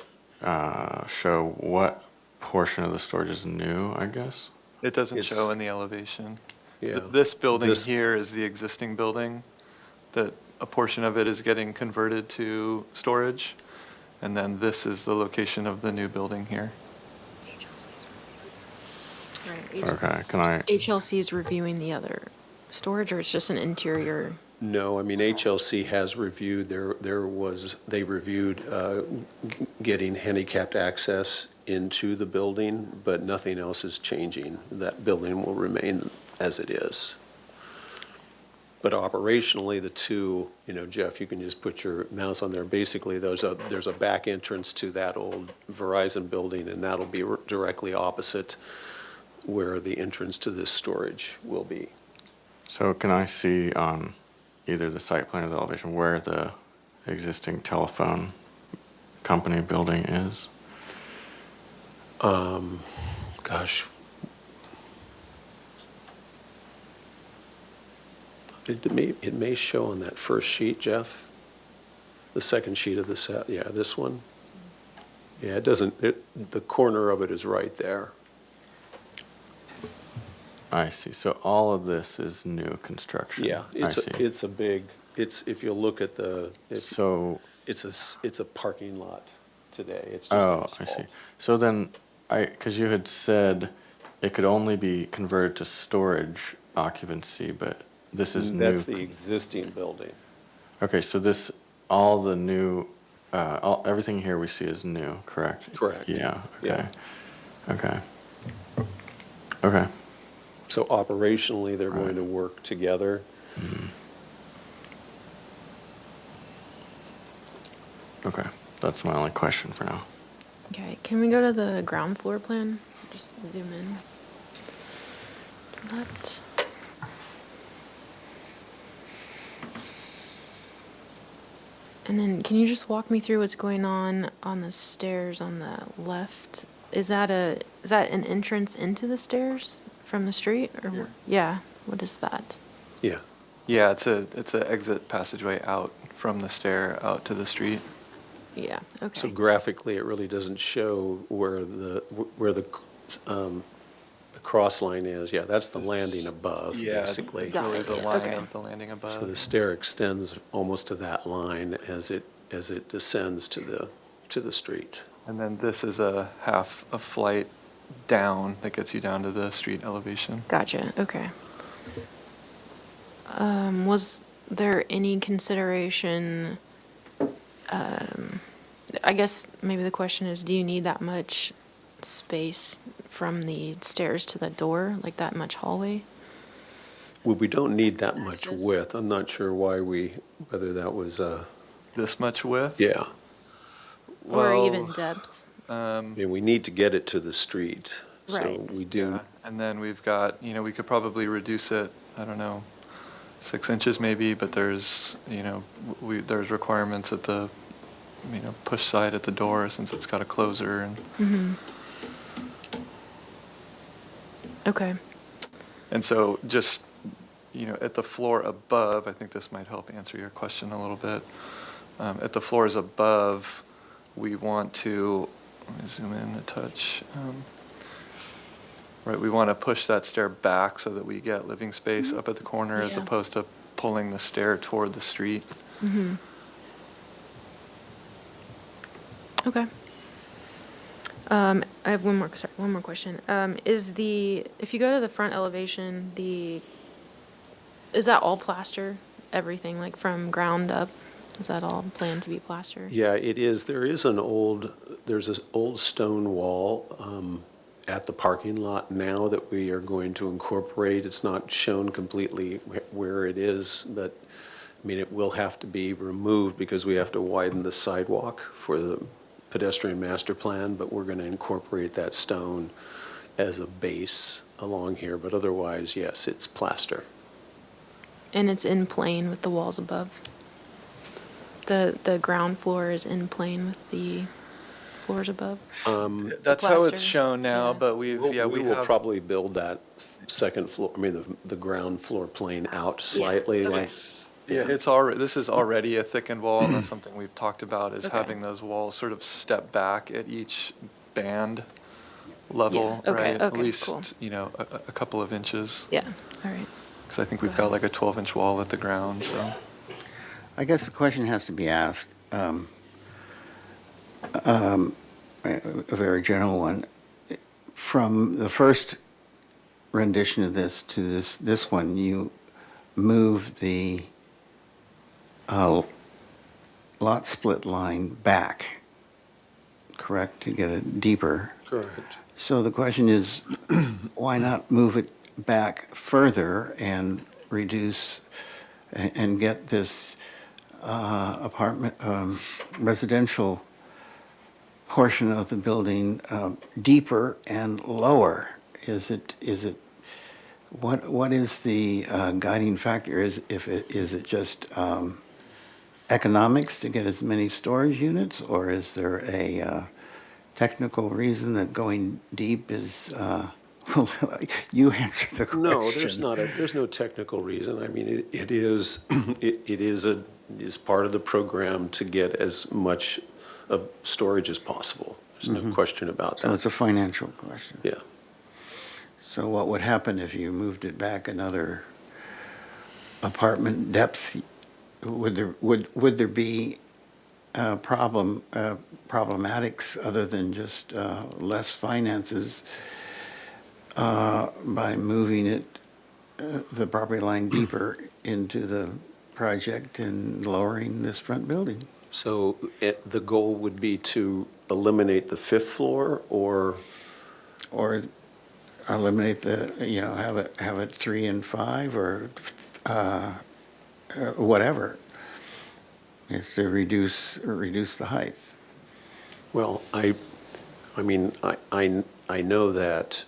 show what portion of the storage is new, I guess? it doesn't It's- show in the elevation. Yeah. This building This- here is the existing building, that a portion of it is getting converted to storage, and then this is the location of the new building here. Right. Okay, can I, HLC is reviewing the other storage, or it's just an interior? No, I mean, HLC has reviewed, they reviewed getting handicapped access into the building, but nothing else is changing. That building will remain as it is. But operationally, the two, Jeff, you can just put your mouse on there. Basically, there's a back entrance to that old Verizon building, and that'll be directly opposite where the entrance to this storage will be. so can I see on either the site plan or the elevation where the existing telephone company building is? Gosh. It may show on that first sheet, Jeff. The second sheet of the set, yeah, this one. Yeah, it doesn't, the corner of it is right there. I see, so all of this is new construction? Yeah, I see. it's a big, if you look at So, it's a parking lot today. It's just oh, I asphalt. see. So then, because you had said it could only be converted to storage occupancy, but this is new. That's the existing building. Okay, so this, all the new, everything here we see is new, correct? Correct. Yeah, okay. Yeah. Okay. Okay. So operationally, they're going to work together. Okay, that's my only question for now. Okay, can we go to the ground floor plan? Just zoom in. That. And then, can you just walk me through what's going on the stairs on the left? Is that an entrance into the stairs from the street, or Here. yeah? What is that? Yeah. Yeah, it's a exit passageway out from the stair out to the street. Yeah. Okay. So graphically, it really doesn't show where the cross line is. Yeah, that's the landing above, Yeah, basically. Got really it, the yeah, line okay. of the landing above. So the stair extends almost to that line as it descends to the street. And then this is a half a flight down that gets you down to the street elevation. Gotcha, okay. Was there any consideration, I guess maybe the question is, do you need that much space from the stairs to the door, like that much hallway? Well, we don't need that much width. I'm not sure whether that was, This much width? yeah. Or Well, even depth? I mean, we need to get it to the street. So Right. we do, Yeah, and then we've got, we could probably reduce it, I don't know, 6 inches maybe, but there's, there's requirements at the, push side at the door since it's got a closer and. Mm-hmm. Okay. And so just, at the floor above, I think this might help answer your question a little bit. At the floors above, we want to, let me zoom in a touch. Right, we want to push that stair back so that we get living space up at the corner as Yeah. opposed to pulling the stair toward the street. Mm-hmm. Okay. I have one more question. If you go to the front elevation, is that all plaster? Everything, like from ground up? Is that all planned to be plaster? yeah, it is. There's an old stone wall at the parking lot now that we are going to incorporate. It's not shown completely where it is, but, I mean, it will have to be removed because we have to widen the sidewalk for the pedestrian master plan, but we're going to incorporate that stone as a base along here. But otherwise, yes, it's plaster. And it's in plane with the walls above? The ground floor is in plane with the floors above? That's how it's plaster. shown now, Yeah. but we will have. probably build that second floor, I mean, the ground floor plane out slightly. okay. Like, Yeah, this is already a thickened wall, and that's something we've talked about, is Okay. having those walls sort of step back at each band level, Yeah, okay, right? okay, At least, cool. a couple of inches. Yeah, all right. Because I think we've got like a 12-inch wall at the ground, so. I guess the question has to be asked, a very general one. From the first rendition of this to this one, you move the lot split line back, correct, to get it deeper. correct. So the question is, why not move it back further and reduce and get this apartment, residential portion of the building deeper and lower? Is it, what is the guiding factor? Is it just economics to get as many storage units, or is there a technical reason that going deep is, you answer the question. No, there's no technical reason. I mean, it is part of the program to get as much of storage as possible. There's no question about So that. it's a financial question. Yeah. So what would happen if you moved it back another apartment depth? Would there be problematics other than just less finances by moving it, the property line deeper into the project and lowering this front building? So the goal would be to eliminate the fifth floor, or eliminate have it 3 and 5, or whatever. It's to reduce the height. well, I mean, I know that,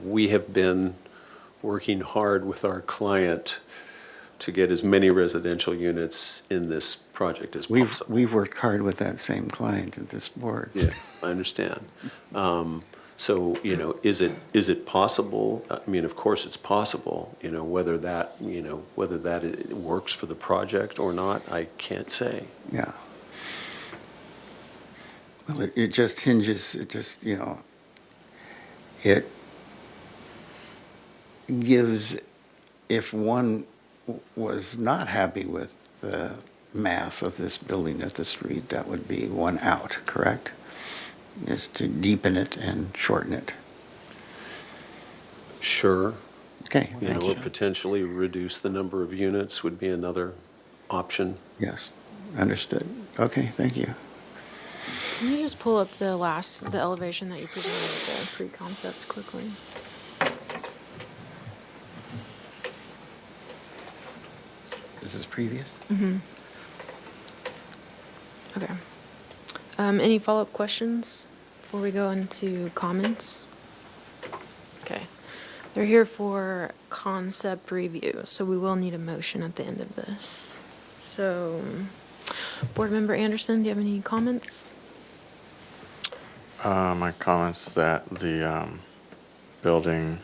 we have been working hard with our client to get as many residential units in this project as possible. We've worked hard with that same client at this board. Yeah, I understand. So, is it possible? I mean, of course it's possible, whether that it works for the project or not, I can't say. Yeah. Well, it just hinges, it gives, if one was not happy with the mass of this building at the street, that would be one out, correct? is to deepen it and shorten it. Sure. Okay, You thank know, or you. potentially reduce the number of units would be another option. Yes, understood. Okay, thank you. Can you just pull up the elevation that you presented, the pre-concept quickly? This is previous? Mm-hmm. Okay. Any follow-up questions before we go into comments? Okay. They're here for concept review, so we will need a motion at the end of this. So, Board Member Anderson, do you have any comments? My comments that the building,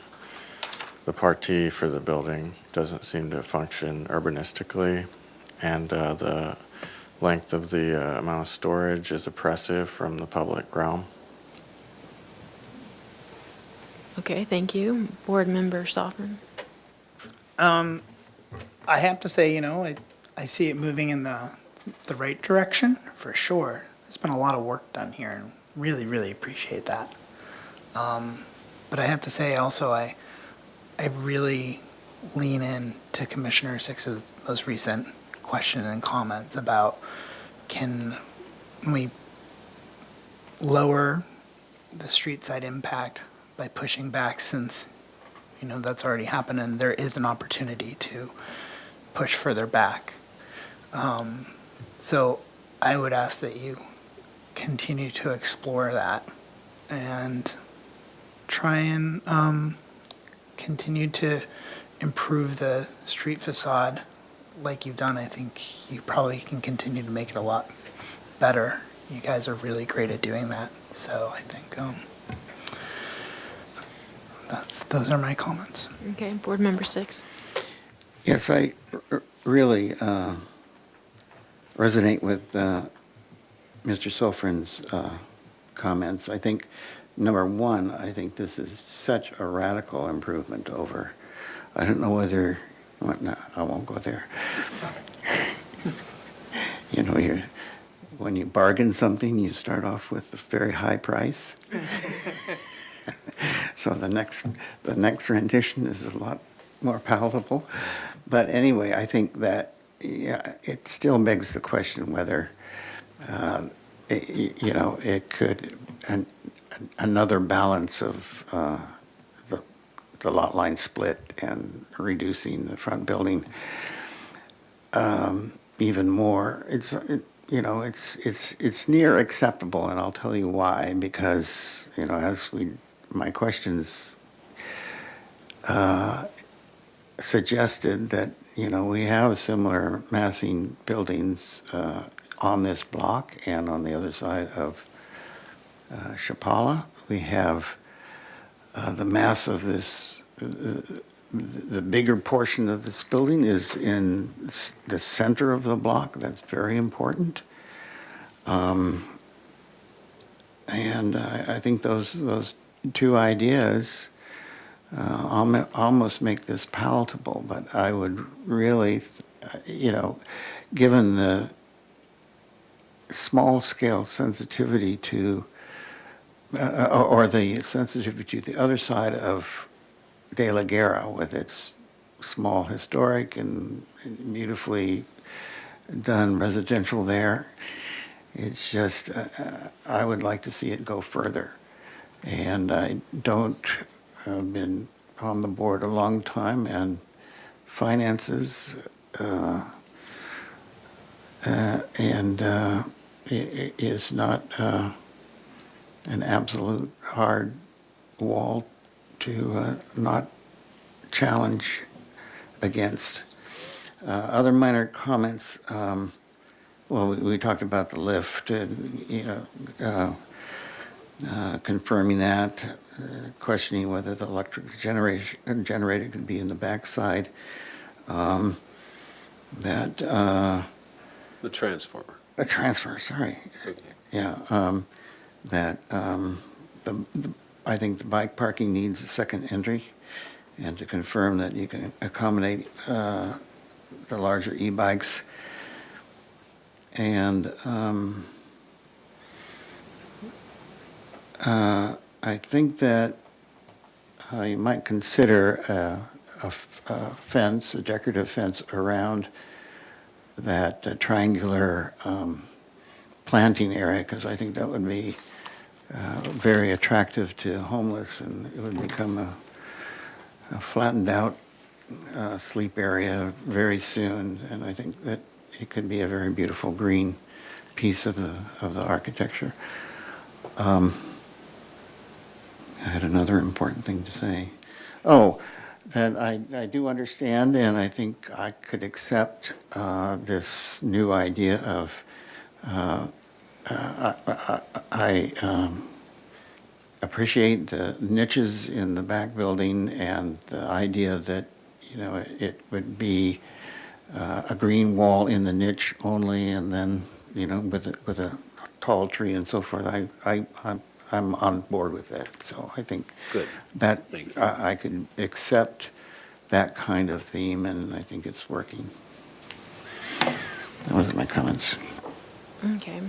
the party for the building doesn't seem to function urbanistically, and the length of the amount of storage is oppressive from the public realm. Okay, thank you. Board Member Sovereign. I have to say, I see it moving in the right direction, for sure. There's been a lot of work done here, and really, really appreciate that. But I have to say also, I really lean in to Commissioner Six's most recent question and comments about can we lower the street side impact by pushing back, since that's already happened and there is an opportunity to push further back. So I would ask that you continue to explore that and try and continue to improve the street facade like you've done. I think you probably can continue to make it a lot better. You guys are really great at doing that. So I think those are my comments. Okay, Board Member Six. Yes, I really resonate with Mr. Sofrin's comments. I think, number one, I think this is such a radical improvement over, I don't know whether, well, no, I won't go there. When you bargain something, you start off with a very high price. So the next rendition is a lot more palatable. But anyway, I think that it still begs the question whether it could another balance of the lot line split and reducing the front building even more. It's near acceptable, and I'll tell you why. Because my questions suggested that we have similar massing buildings on this block and on the other side of Chapala. We have the mass of this. The bigger portion of this building is in the center of the block. That's very important. And I think those two ideas almost make this palatable. But I would really, given the small scale sensitivity to, or the sensitivity to the other side of De La Guerra, with its small historic and beautifully done residential there. It's just, I would like to see it go further. And I've been on the board a long time, and finances is not an absolute hard wall to not challenge against. Other minor comments, we talked about the lift, confirming that, questioning whether the electric generator could be in the backside. The transformer. A transfer, sorry. It's okay. Yeah, I think the bike parking needs a second entry, and to confirm that you can accommodate the larger e-bikes. And I think that you might consider a fence, a decorative fence around that triangular planting area, because I think that would be very attractive to homeless, and it would become a flattened out sleep area very soon. And I think that it could be a very beautiful green piece of the architecture. I had another important thing to say. Oh, that I do understand, and I think I could accept this new idea of I appreciate the niches in the back building and the idea that, you know, it would be a green wall in the niche only, and then, you know, with a tall tree and so forth. I'm on board with that. So I think Good. that Thank you. I could accept that kind of theme, and I think it's working. Those are my comments. Okay.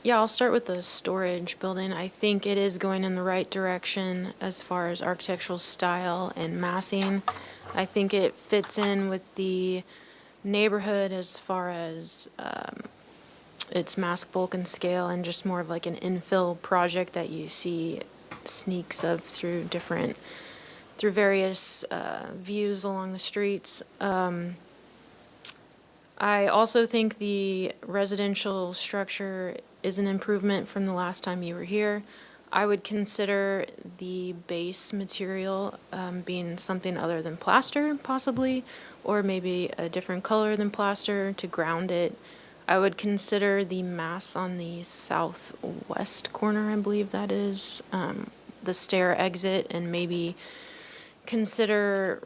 Yeah, I'll start with the storage building. I think it is going in the right direction as far as architectural style and massing. I think it fits in with the neighborhood as far as its mass bulk and scale, and just more of like an infill project that you see sneaks of through various views along the streets. I also think the residential structure is an improvement from the last time you were here. I would consider the base material being something other than plaster, possibly, or maybe a different color than plaster to ground it. I would consider the mass on the southwest corner, I believe that is, the stair exit, and maybe consider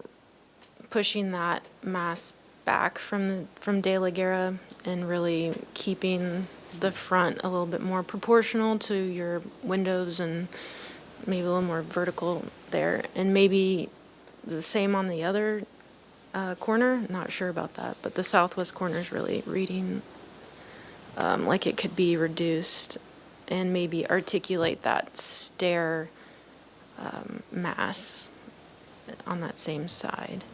pushing that mass back from De La Guerra and really keeping the front a little bit more proportional to your windows, and maybe a little more vertical there, and maybe the same on the other corner. Not sure about that, but the southwest corner is really reading like it could be reduced, and maybe articulate that stair mass on that same side.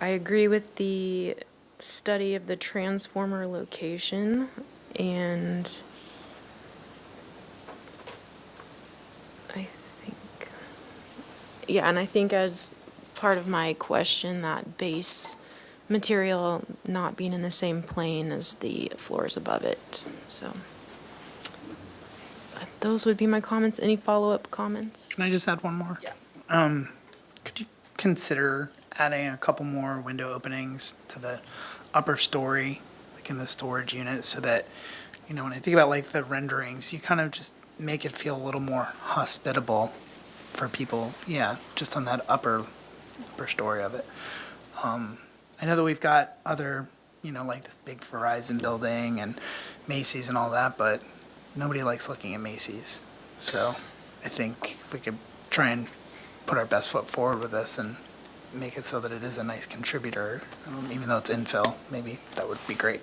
I agree with the study of the transformer location, and I think as part of my question, that base material not being in the same plane as the floors above it. So those would be my comments. Any follow-up comments? Can I just add one more? Yeah. Could you consider adding a couple more window openings to the upper story, like in the storage unit, so that, you know, when I think about like the renderings, you kind of just make it feel a little more hospitable for people, yeah, just on that upper story of it. I know that we've got other, you know, like this big Verizon building and Macy's and all that, but nobody likes looking at Macy's. So I think if we could try and put our best foot forward with this and make it so that it is a nice contributor, even though it's infill, maybe that would be great.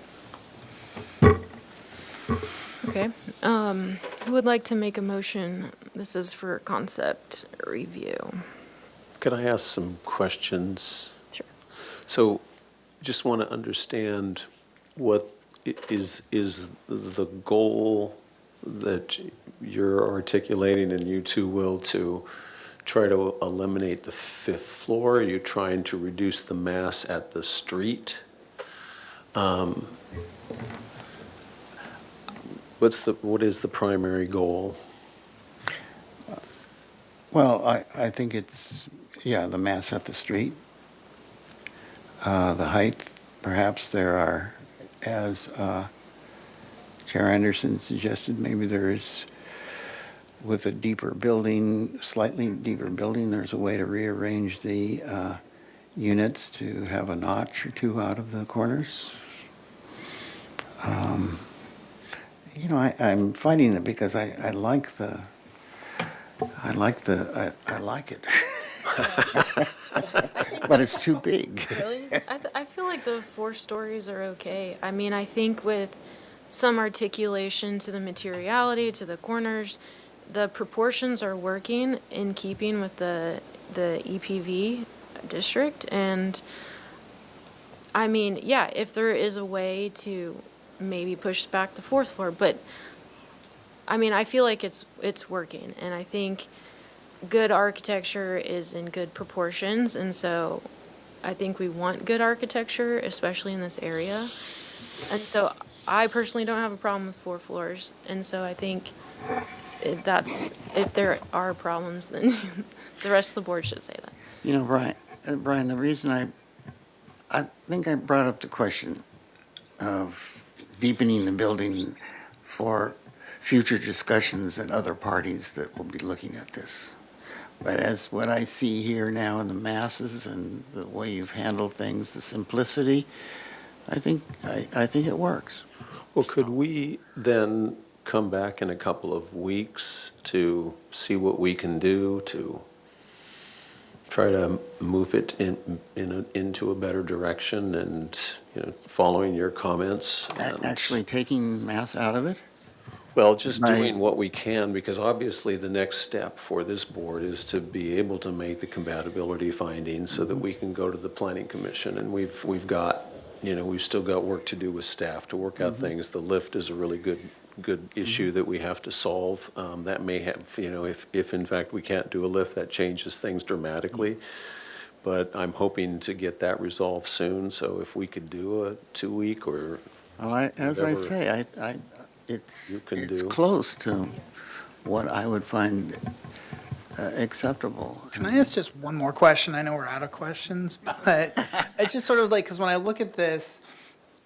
Okay. Who would like to make a motion? This is for concept review. Could I ask some questions? Sure. So just want to understand what is the goal that you're articulating, and you two will, to try to eliminate the fifth floor? Are you trying to reduce the mass at the street? What is the primary goal? Well, I think it's, yeah, the mass at the street. The height, perhaps there are, as Chair Anderson suggested, maybe there is, with a deeper building, slightly deeper building, there's a way to rearrange the units to have a notch or two out of the corners. You know, I'm fighting it because I like it. But it's too big. Really? I feel like the 4 stories are okay. I mean, I think with some articulation to the materiality, to the corners. The proportions are working in keeping with the EPV district, and I mean, yeah, if there is a way to maybe push back the fourth floor, but I mean, I feel like it's working, and I think good architecture is in good proportions, and so I think we want good architecture, especially in this area. And so I personally don't have a problem with 4 floors, and so I think if there are problems, then the rest of the board should say that. You know, Brian, the reason I think I brought up the question of deepening the building for future discussions and other parties that will be looking at this. But as what I see here now in the masses and the way you've handled things, the simplicity, I think it works. Well, could we then come back in a couple of weeks to see what we can do to try to move it into a better direction and, following your comments? Actually taking mass out of it? Well, just doing what we can, because obviously the next step for this board is to be able to make the compatibility findings so that we can go to the planning commission. And we've got, we've still got work to do with staff to work out things. The lift is a really good issue that we have to solve. That may have, if in fact we can't do a lift, that changes things dramatically. But I'm hoping to get that resolved soon. So if we could do a 2-week or As I say, it's close to what I would find acceptable. Can I ask just one more question? I know we're out of questions, but it's just sort of like, because when I look at this,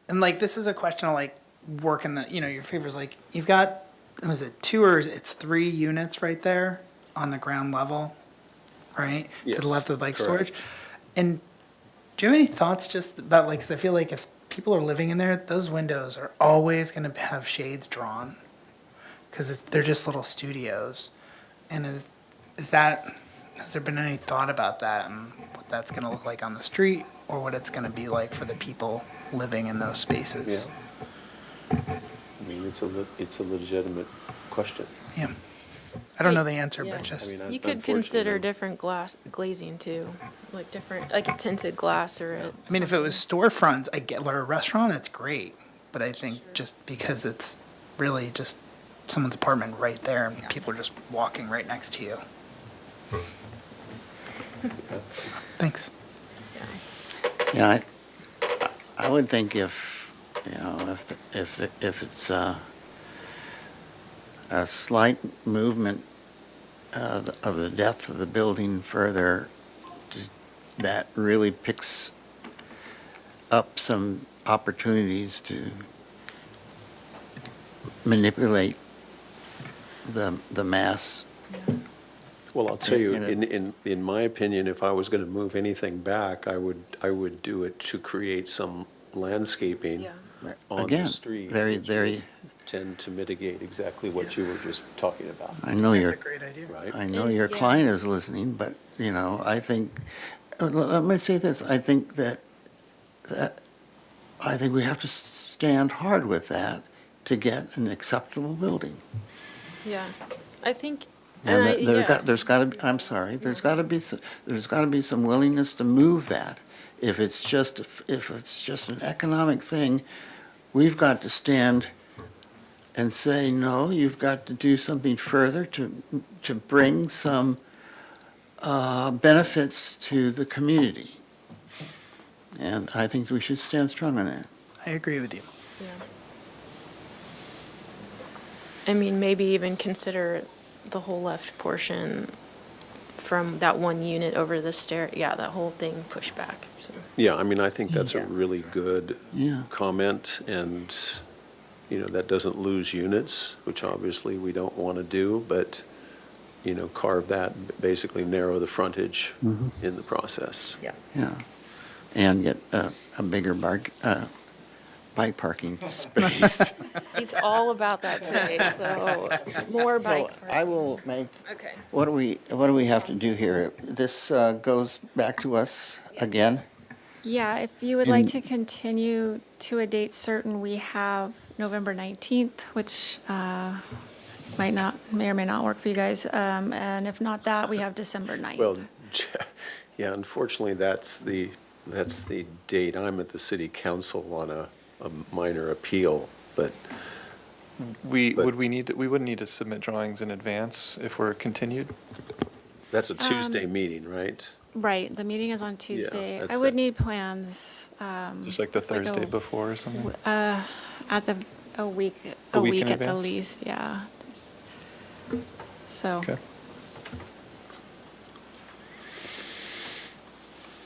and like, this is a question of like working the, your favors, like, you've got, was it 2 or it's 3 units right there on the ground level, right? Yes, to the left of the bike correct. storage. And do you have any thoughts just about like, because I feel like if people are living in there, those windows are always going to have shades drawn because they're just little studios. And has there been any thought about that and what that's going to look like on the street or what it's going to be like for the people living in those spaces? I mean, it's a legitimate question. Yeah. I don't know the answer, Yeah. but just. You could consider different glazing too, like a tinted glass or I mean, if it was storefronts, or a restaurant, it's great. But I think just because it's really just someone's apartment right there and people are just walking right next to you. Thanks. Yeah, I would think if it's a slight movement of the depth of the building further, that really picks up some opportunities to manipulate the mass. Well, I'll tell you, in my opinion, if I was going to move anything back, I would do it to create some landscaping on the street. Again, very. Which would tend to mitigate exactly what you were just talking about. I know That's a great idea. Right? I know your client is listening, but, I think, let me say this, I think we have to stand hard with that to get an acceptable building. Yeah, I think. And there's got to be, I'm sorry, there's got to be some willingness to move that. If it's just an economic thing, we've got to stand and say, no, you've got to do something further to bring some benefits to the community. And I think we should stand strong on that. I agree with you. Yeah. I mean, maybe even consider the whole left portion from that one unit over the stair. Yeah, that whole thing pushed back. So. Yeah, I mean, I think that's a really good Yeah. comment, and, that doesn't lose units, which obviously we don't want to do, but, carve that, basically narrow the frontage in the process. Yeah. Yeah. And get a bigger bike parking space. He's all about that today, so more bike. So I will make, Okay. what do we have to do here? This goes back to us again? Yeah, if you would like And- to continue to a date certain, we have November 19th, which may or may not work for you guys. And if not that, we have December 9th. Well, yeah, unfortunately, that's the date. I'm at the city council on a minor appeal, but We wouldn't need to submit drawings in advance if we're continued? that's a Tuesday meeting, right? Right, the meeting is on Tuesday. that's I would that. need plans. Just like the Thursday before or something? A week A week in at the advance? least, yeah. So. Okay.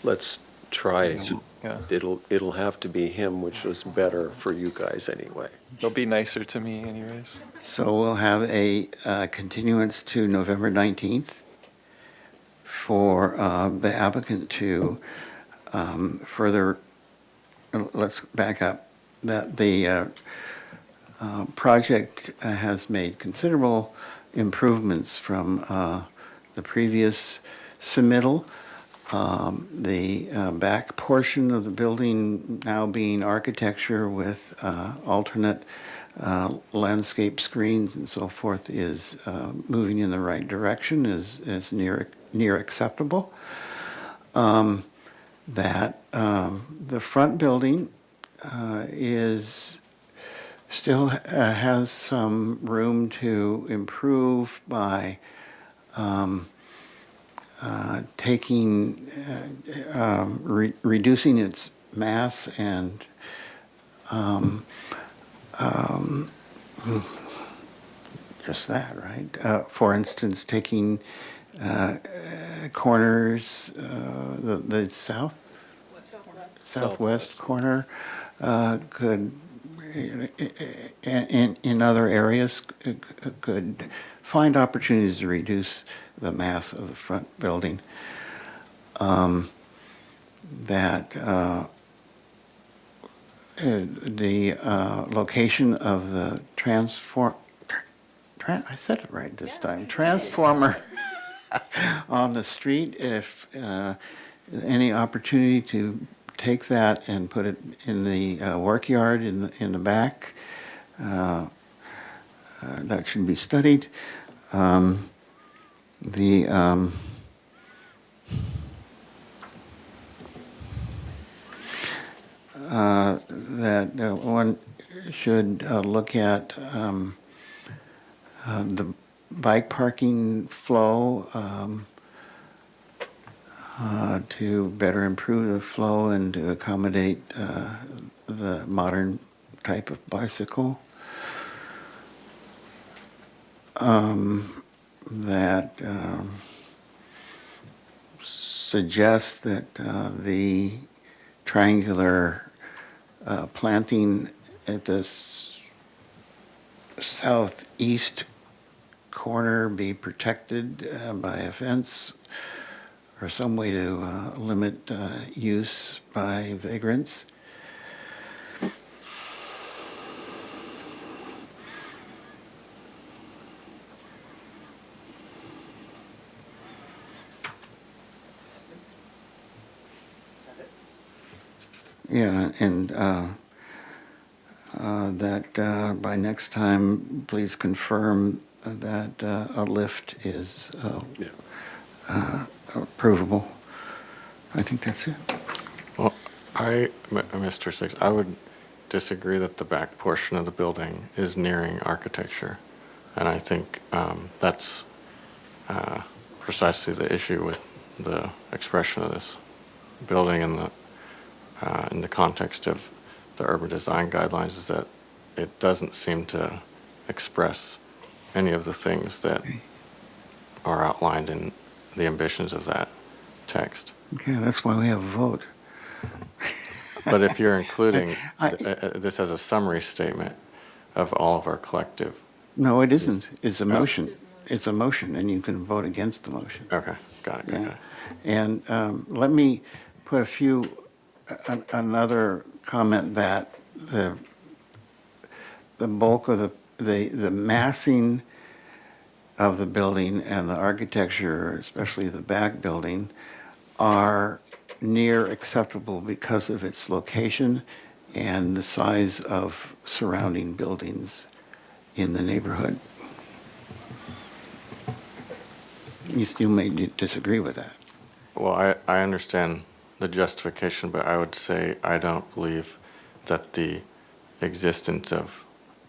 Let's try. Yeah. It'll have to be him, which was better for you guys anyway. They'll be nicer to me anyways. So we'll have a continuance to November 19th for the applicant to further, let's back up, that the project has made considerable improvements from the previous submittal. The back portion of the building now being architecture with alternate landscape screens and so forth is moving in the right direction, is near acceptable. That the front building is still has some room to improve by reducing its mass and just that, right? For instance, taking corners, the southwest corner could, in other areas, could find opportunities to reduce the mass of the front building. That the location of the I said it right this time, transformer on the street, if any opportunity to take that and put it in the work yard in the back, that should be studied. That one should look at the bike parking flow to better improve the flow and to accommodate the modern type of bicycle. That suggests that the triangular planting at the southeast corner be protected by a fence or some way to limit use by vagrants. Yeah, and that by next time, please confirm that a lift is approvable. I think that's it. Well, Mr. Six, I would disagree that the back portion of the building is nearing architecture. And I think that's precisely the issue with the expression of this building in the context of the urban design guidelines, is that it doesn't seem to express any of the things that are outlined in the ambitions of that text. Okay, that's why we have a vote. But if you're including this as a summary statement of all of our collective. No, it isn't. It's a motion. It's a motion, and you can vote against the motion. Okay, got it. Yeah. And let me put another comment that the bulk of the massing of the building and the architecture, especially the back building, are near acceptable because of its location and the size of surrounding buildings in the neighborhood. You still may disagree with that. Well, I understand the justification, but I would say I don't believe that the existence of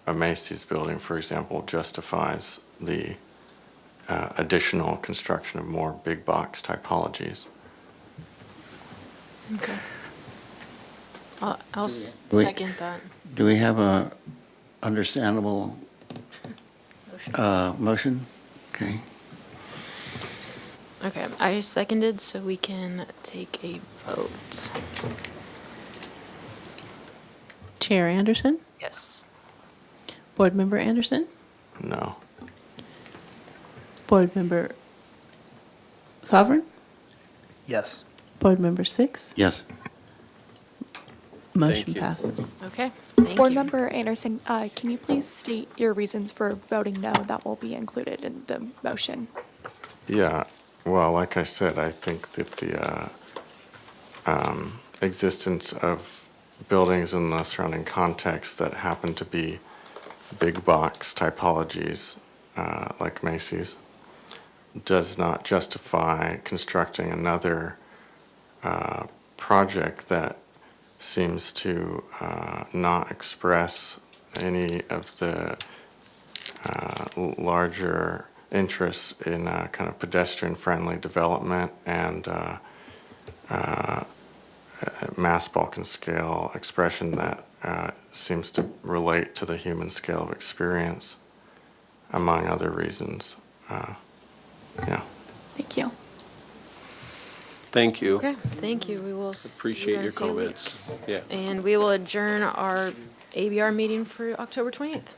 a Macy's building, for example, justifies the additional construction of more big box typologies. Okay. I'll Wait. second that. Do we have a understandable motion? Okay. Okay, I seconded, so we can take a vote. Chair Anderson? Yes. Board Member Anderson? No. Board Member Sovereign? Yes. Board Member Six? Yes. Motion you. passes. Okay, thank Board you. Member Anderson, can you please state your reasons for voting no? That will be included in the motion. Yeah, well, like I said, I think that the existence of buildings in the surrounding context that happen to be big box typologies, like Macy's, does not justify constructing another project that seems to not express any of the larger interests in kind of pedestrian-friendly development and mass bulk and scale expression that seems to relate to the human scale of experience, among other reasons. Yeah. Thank you. Thank you. Okay, thank you. We will see Appreciate you in your a few comments. weeks. Yeah. And we will adjourn our ABR meeting for October 28th.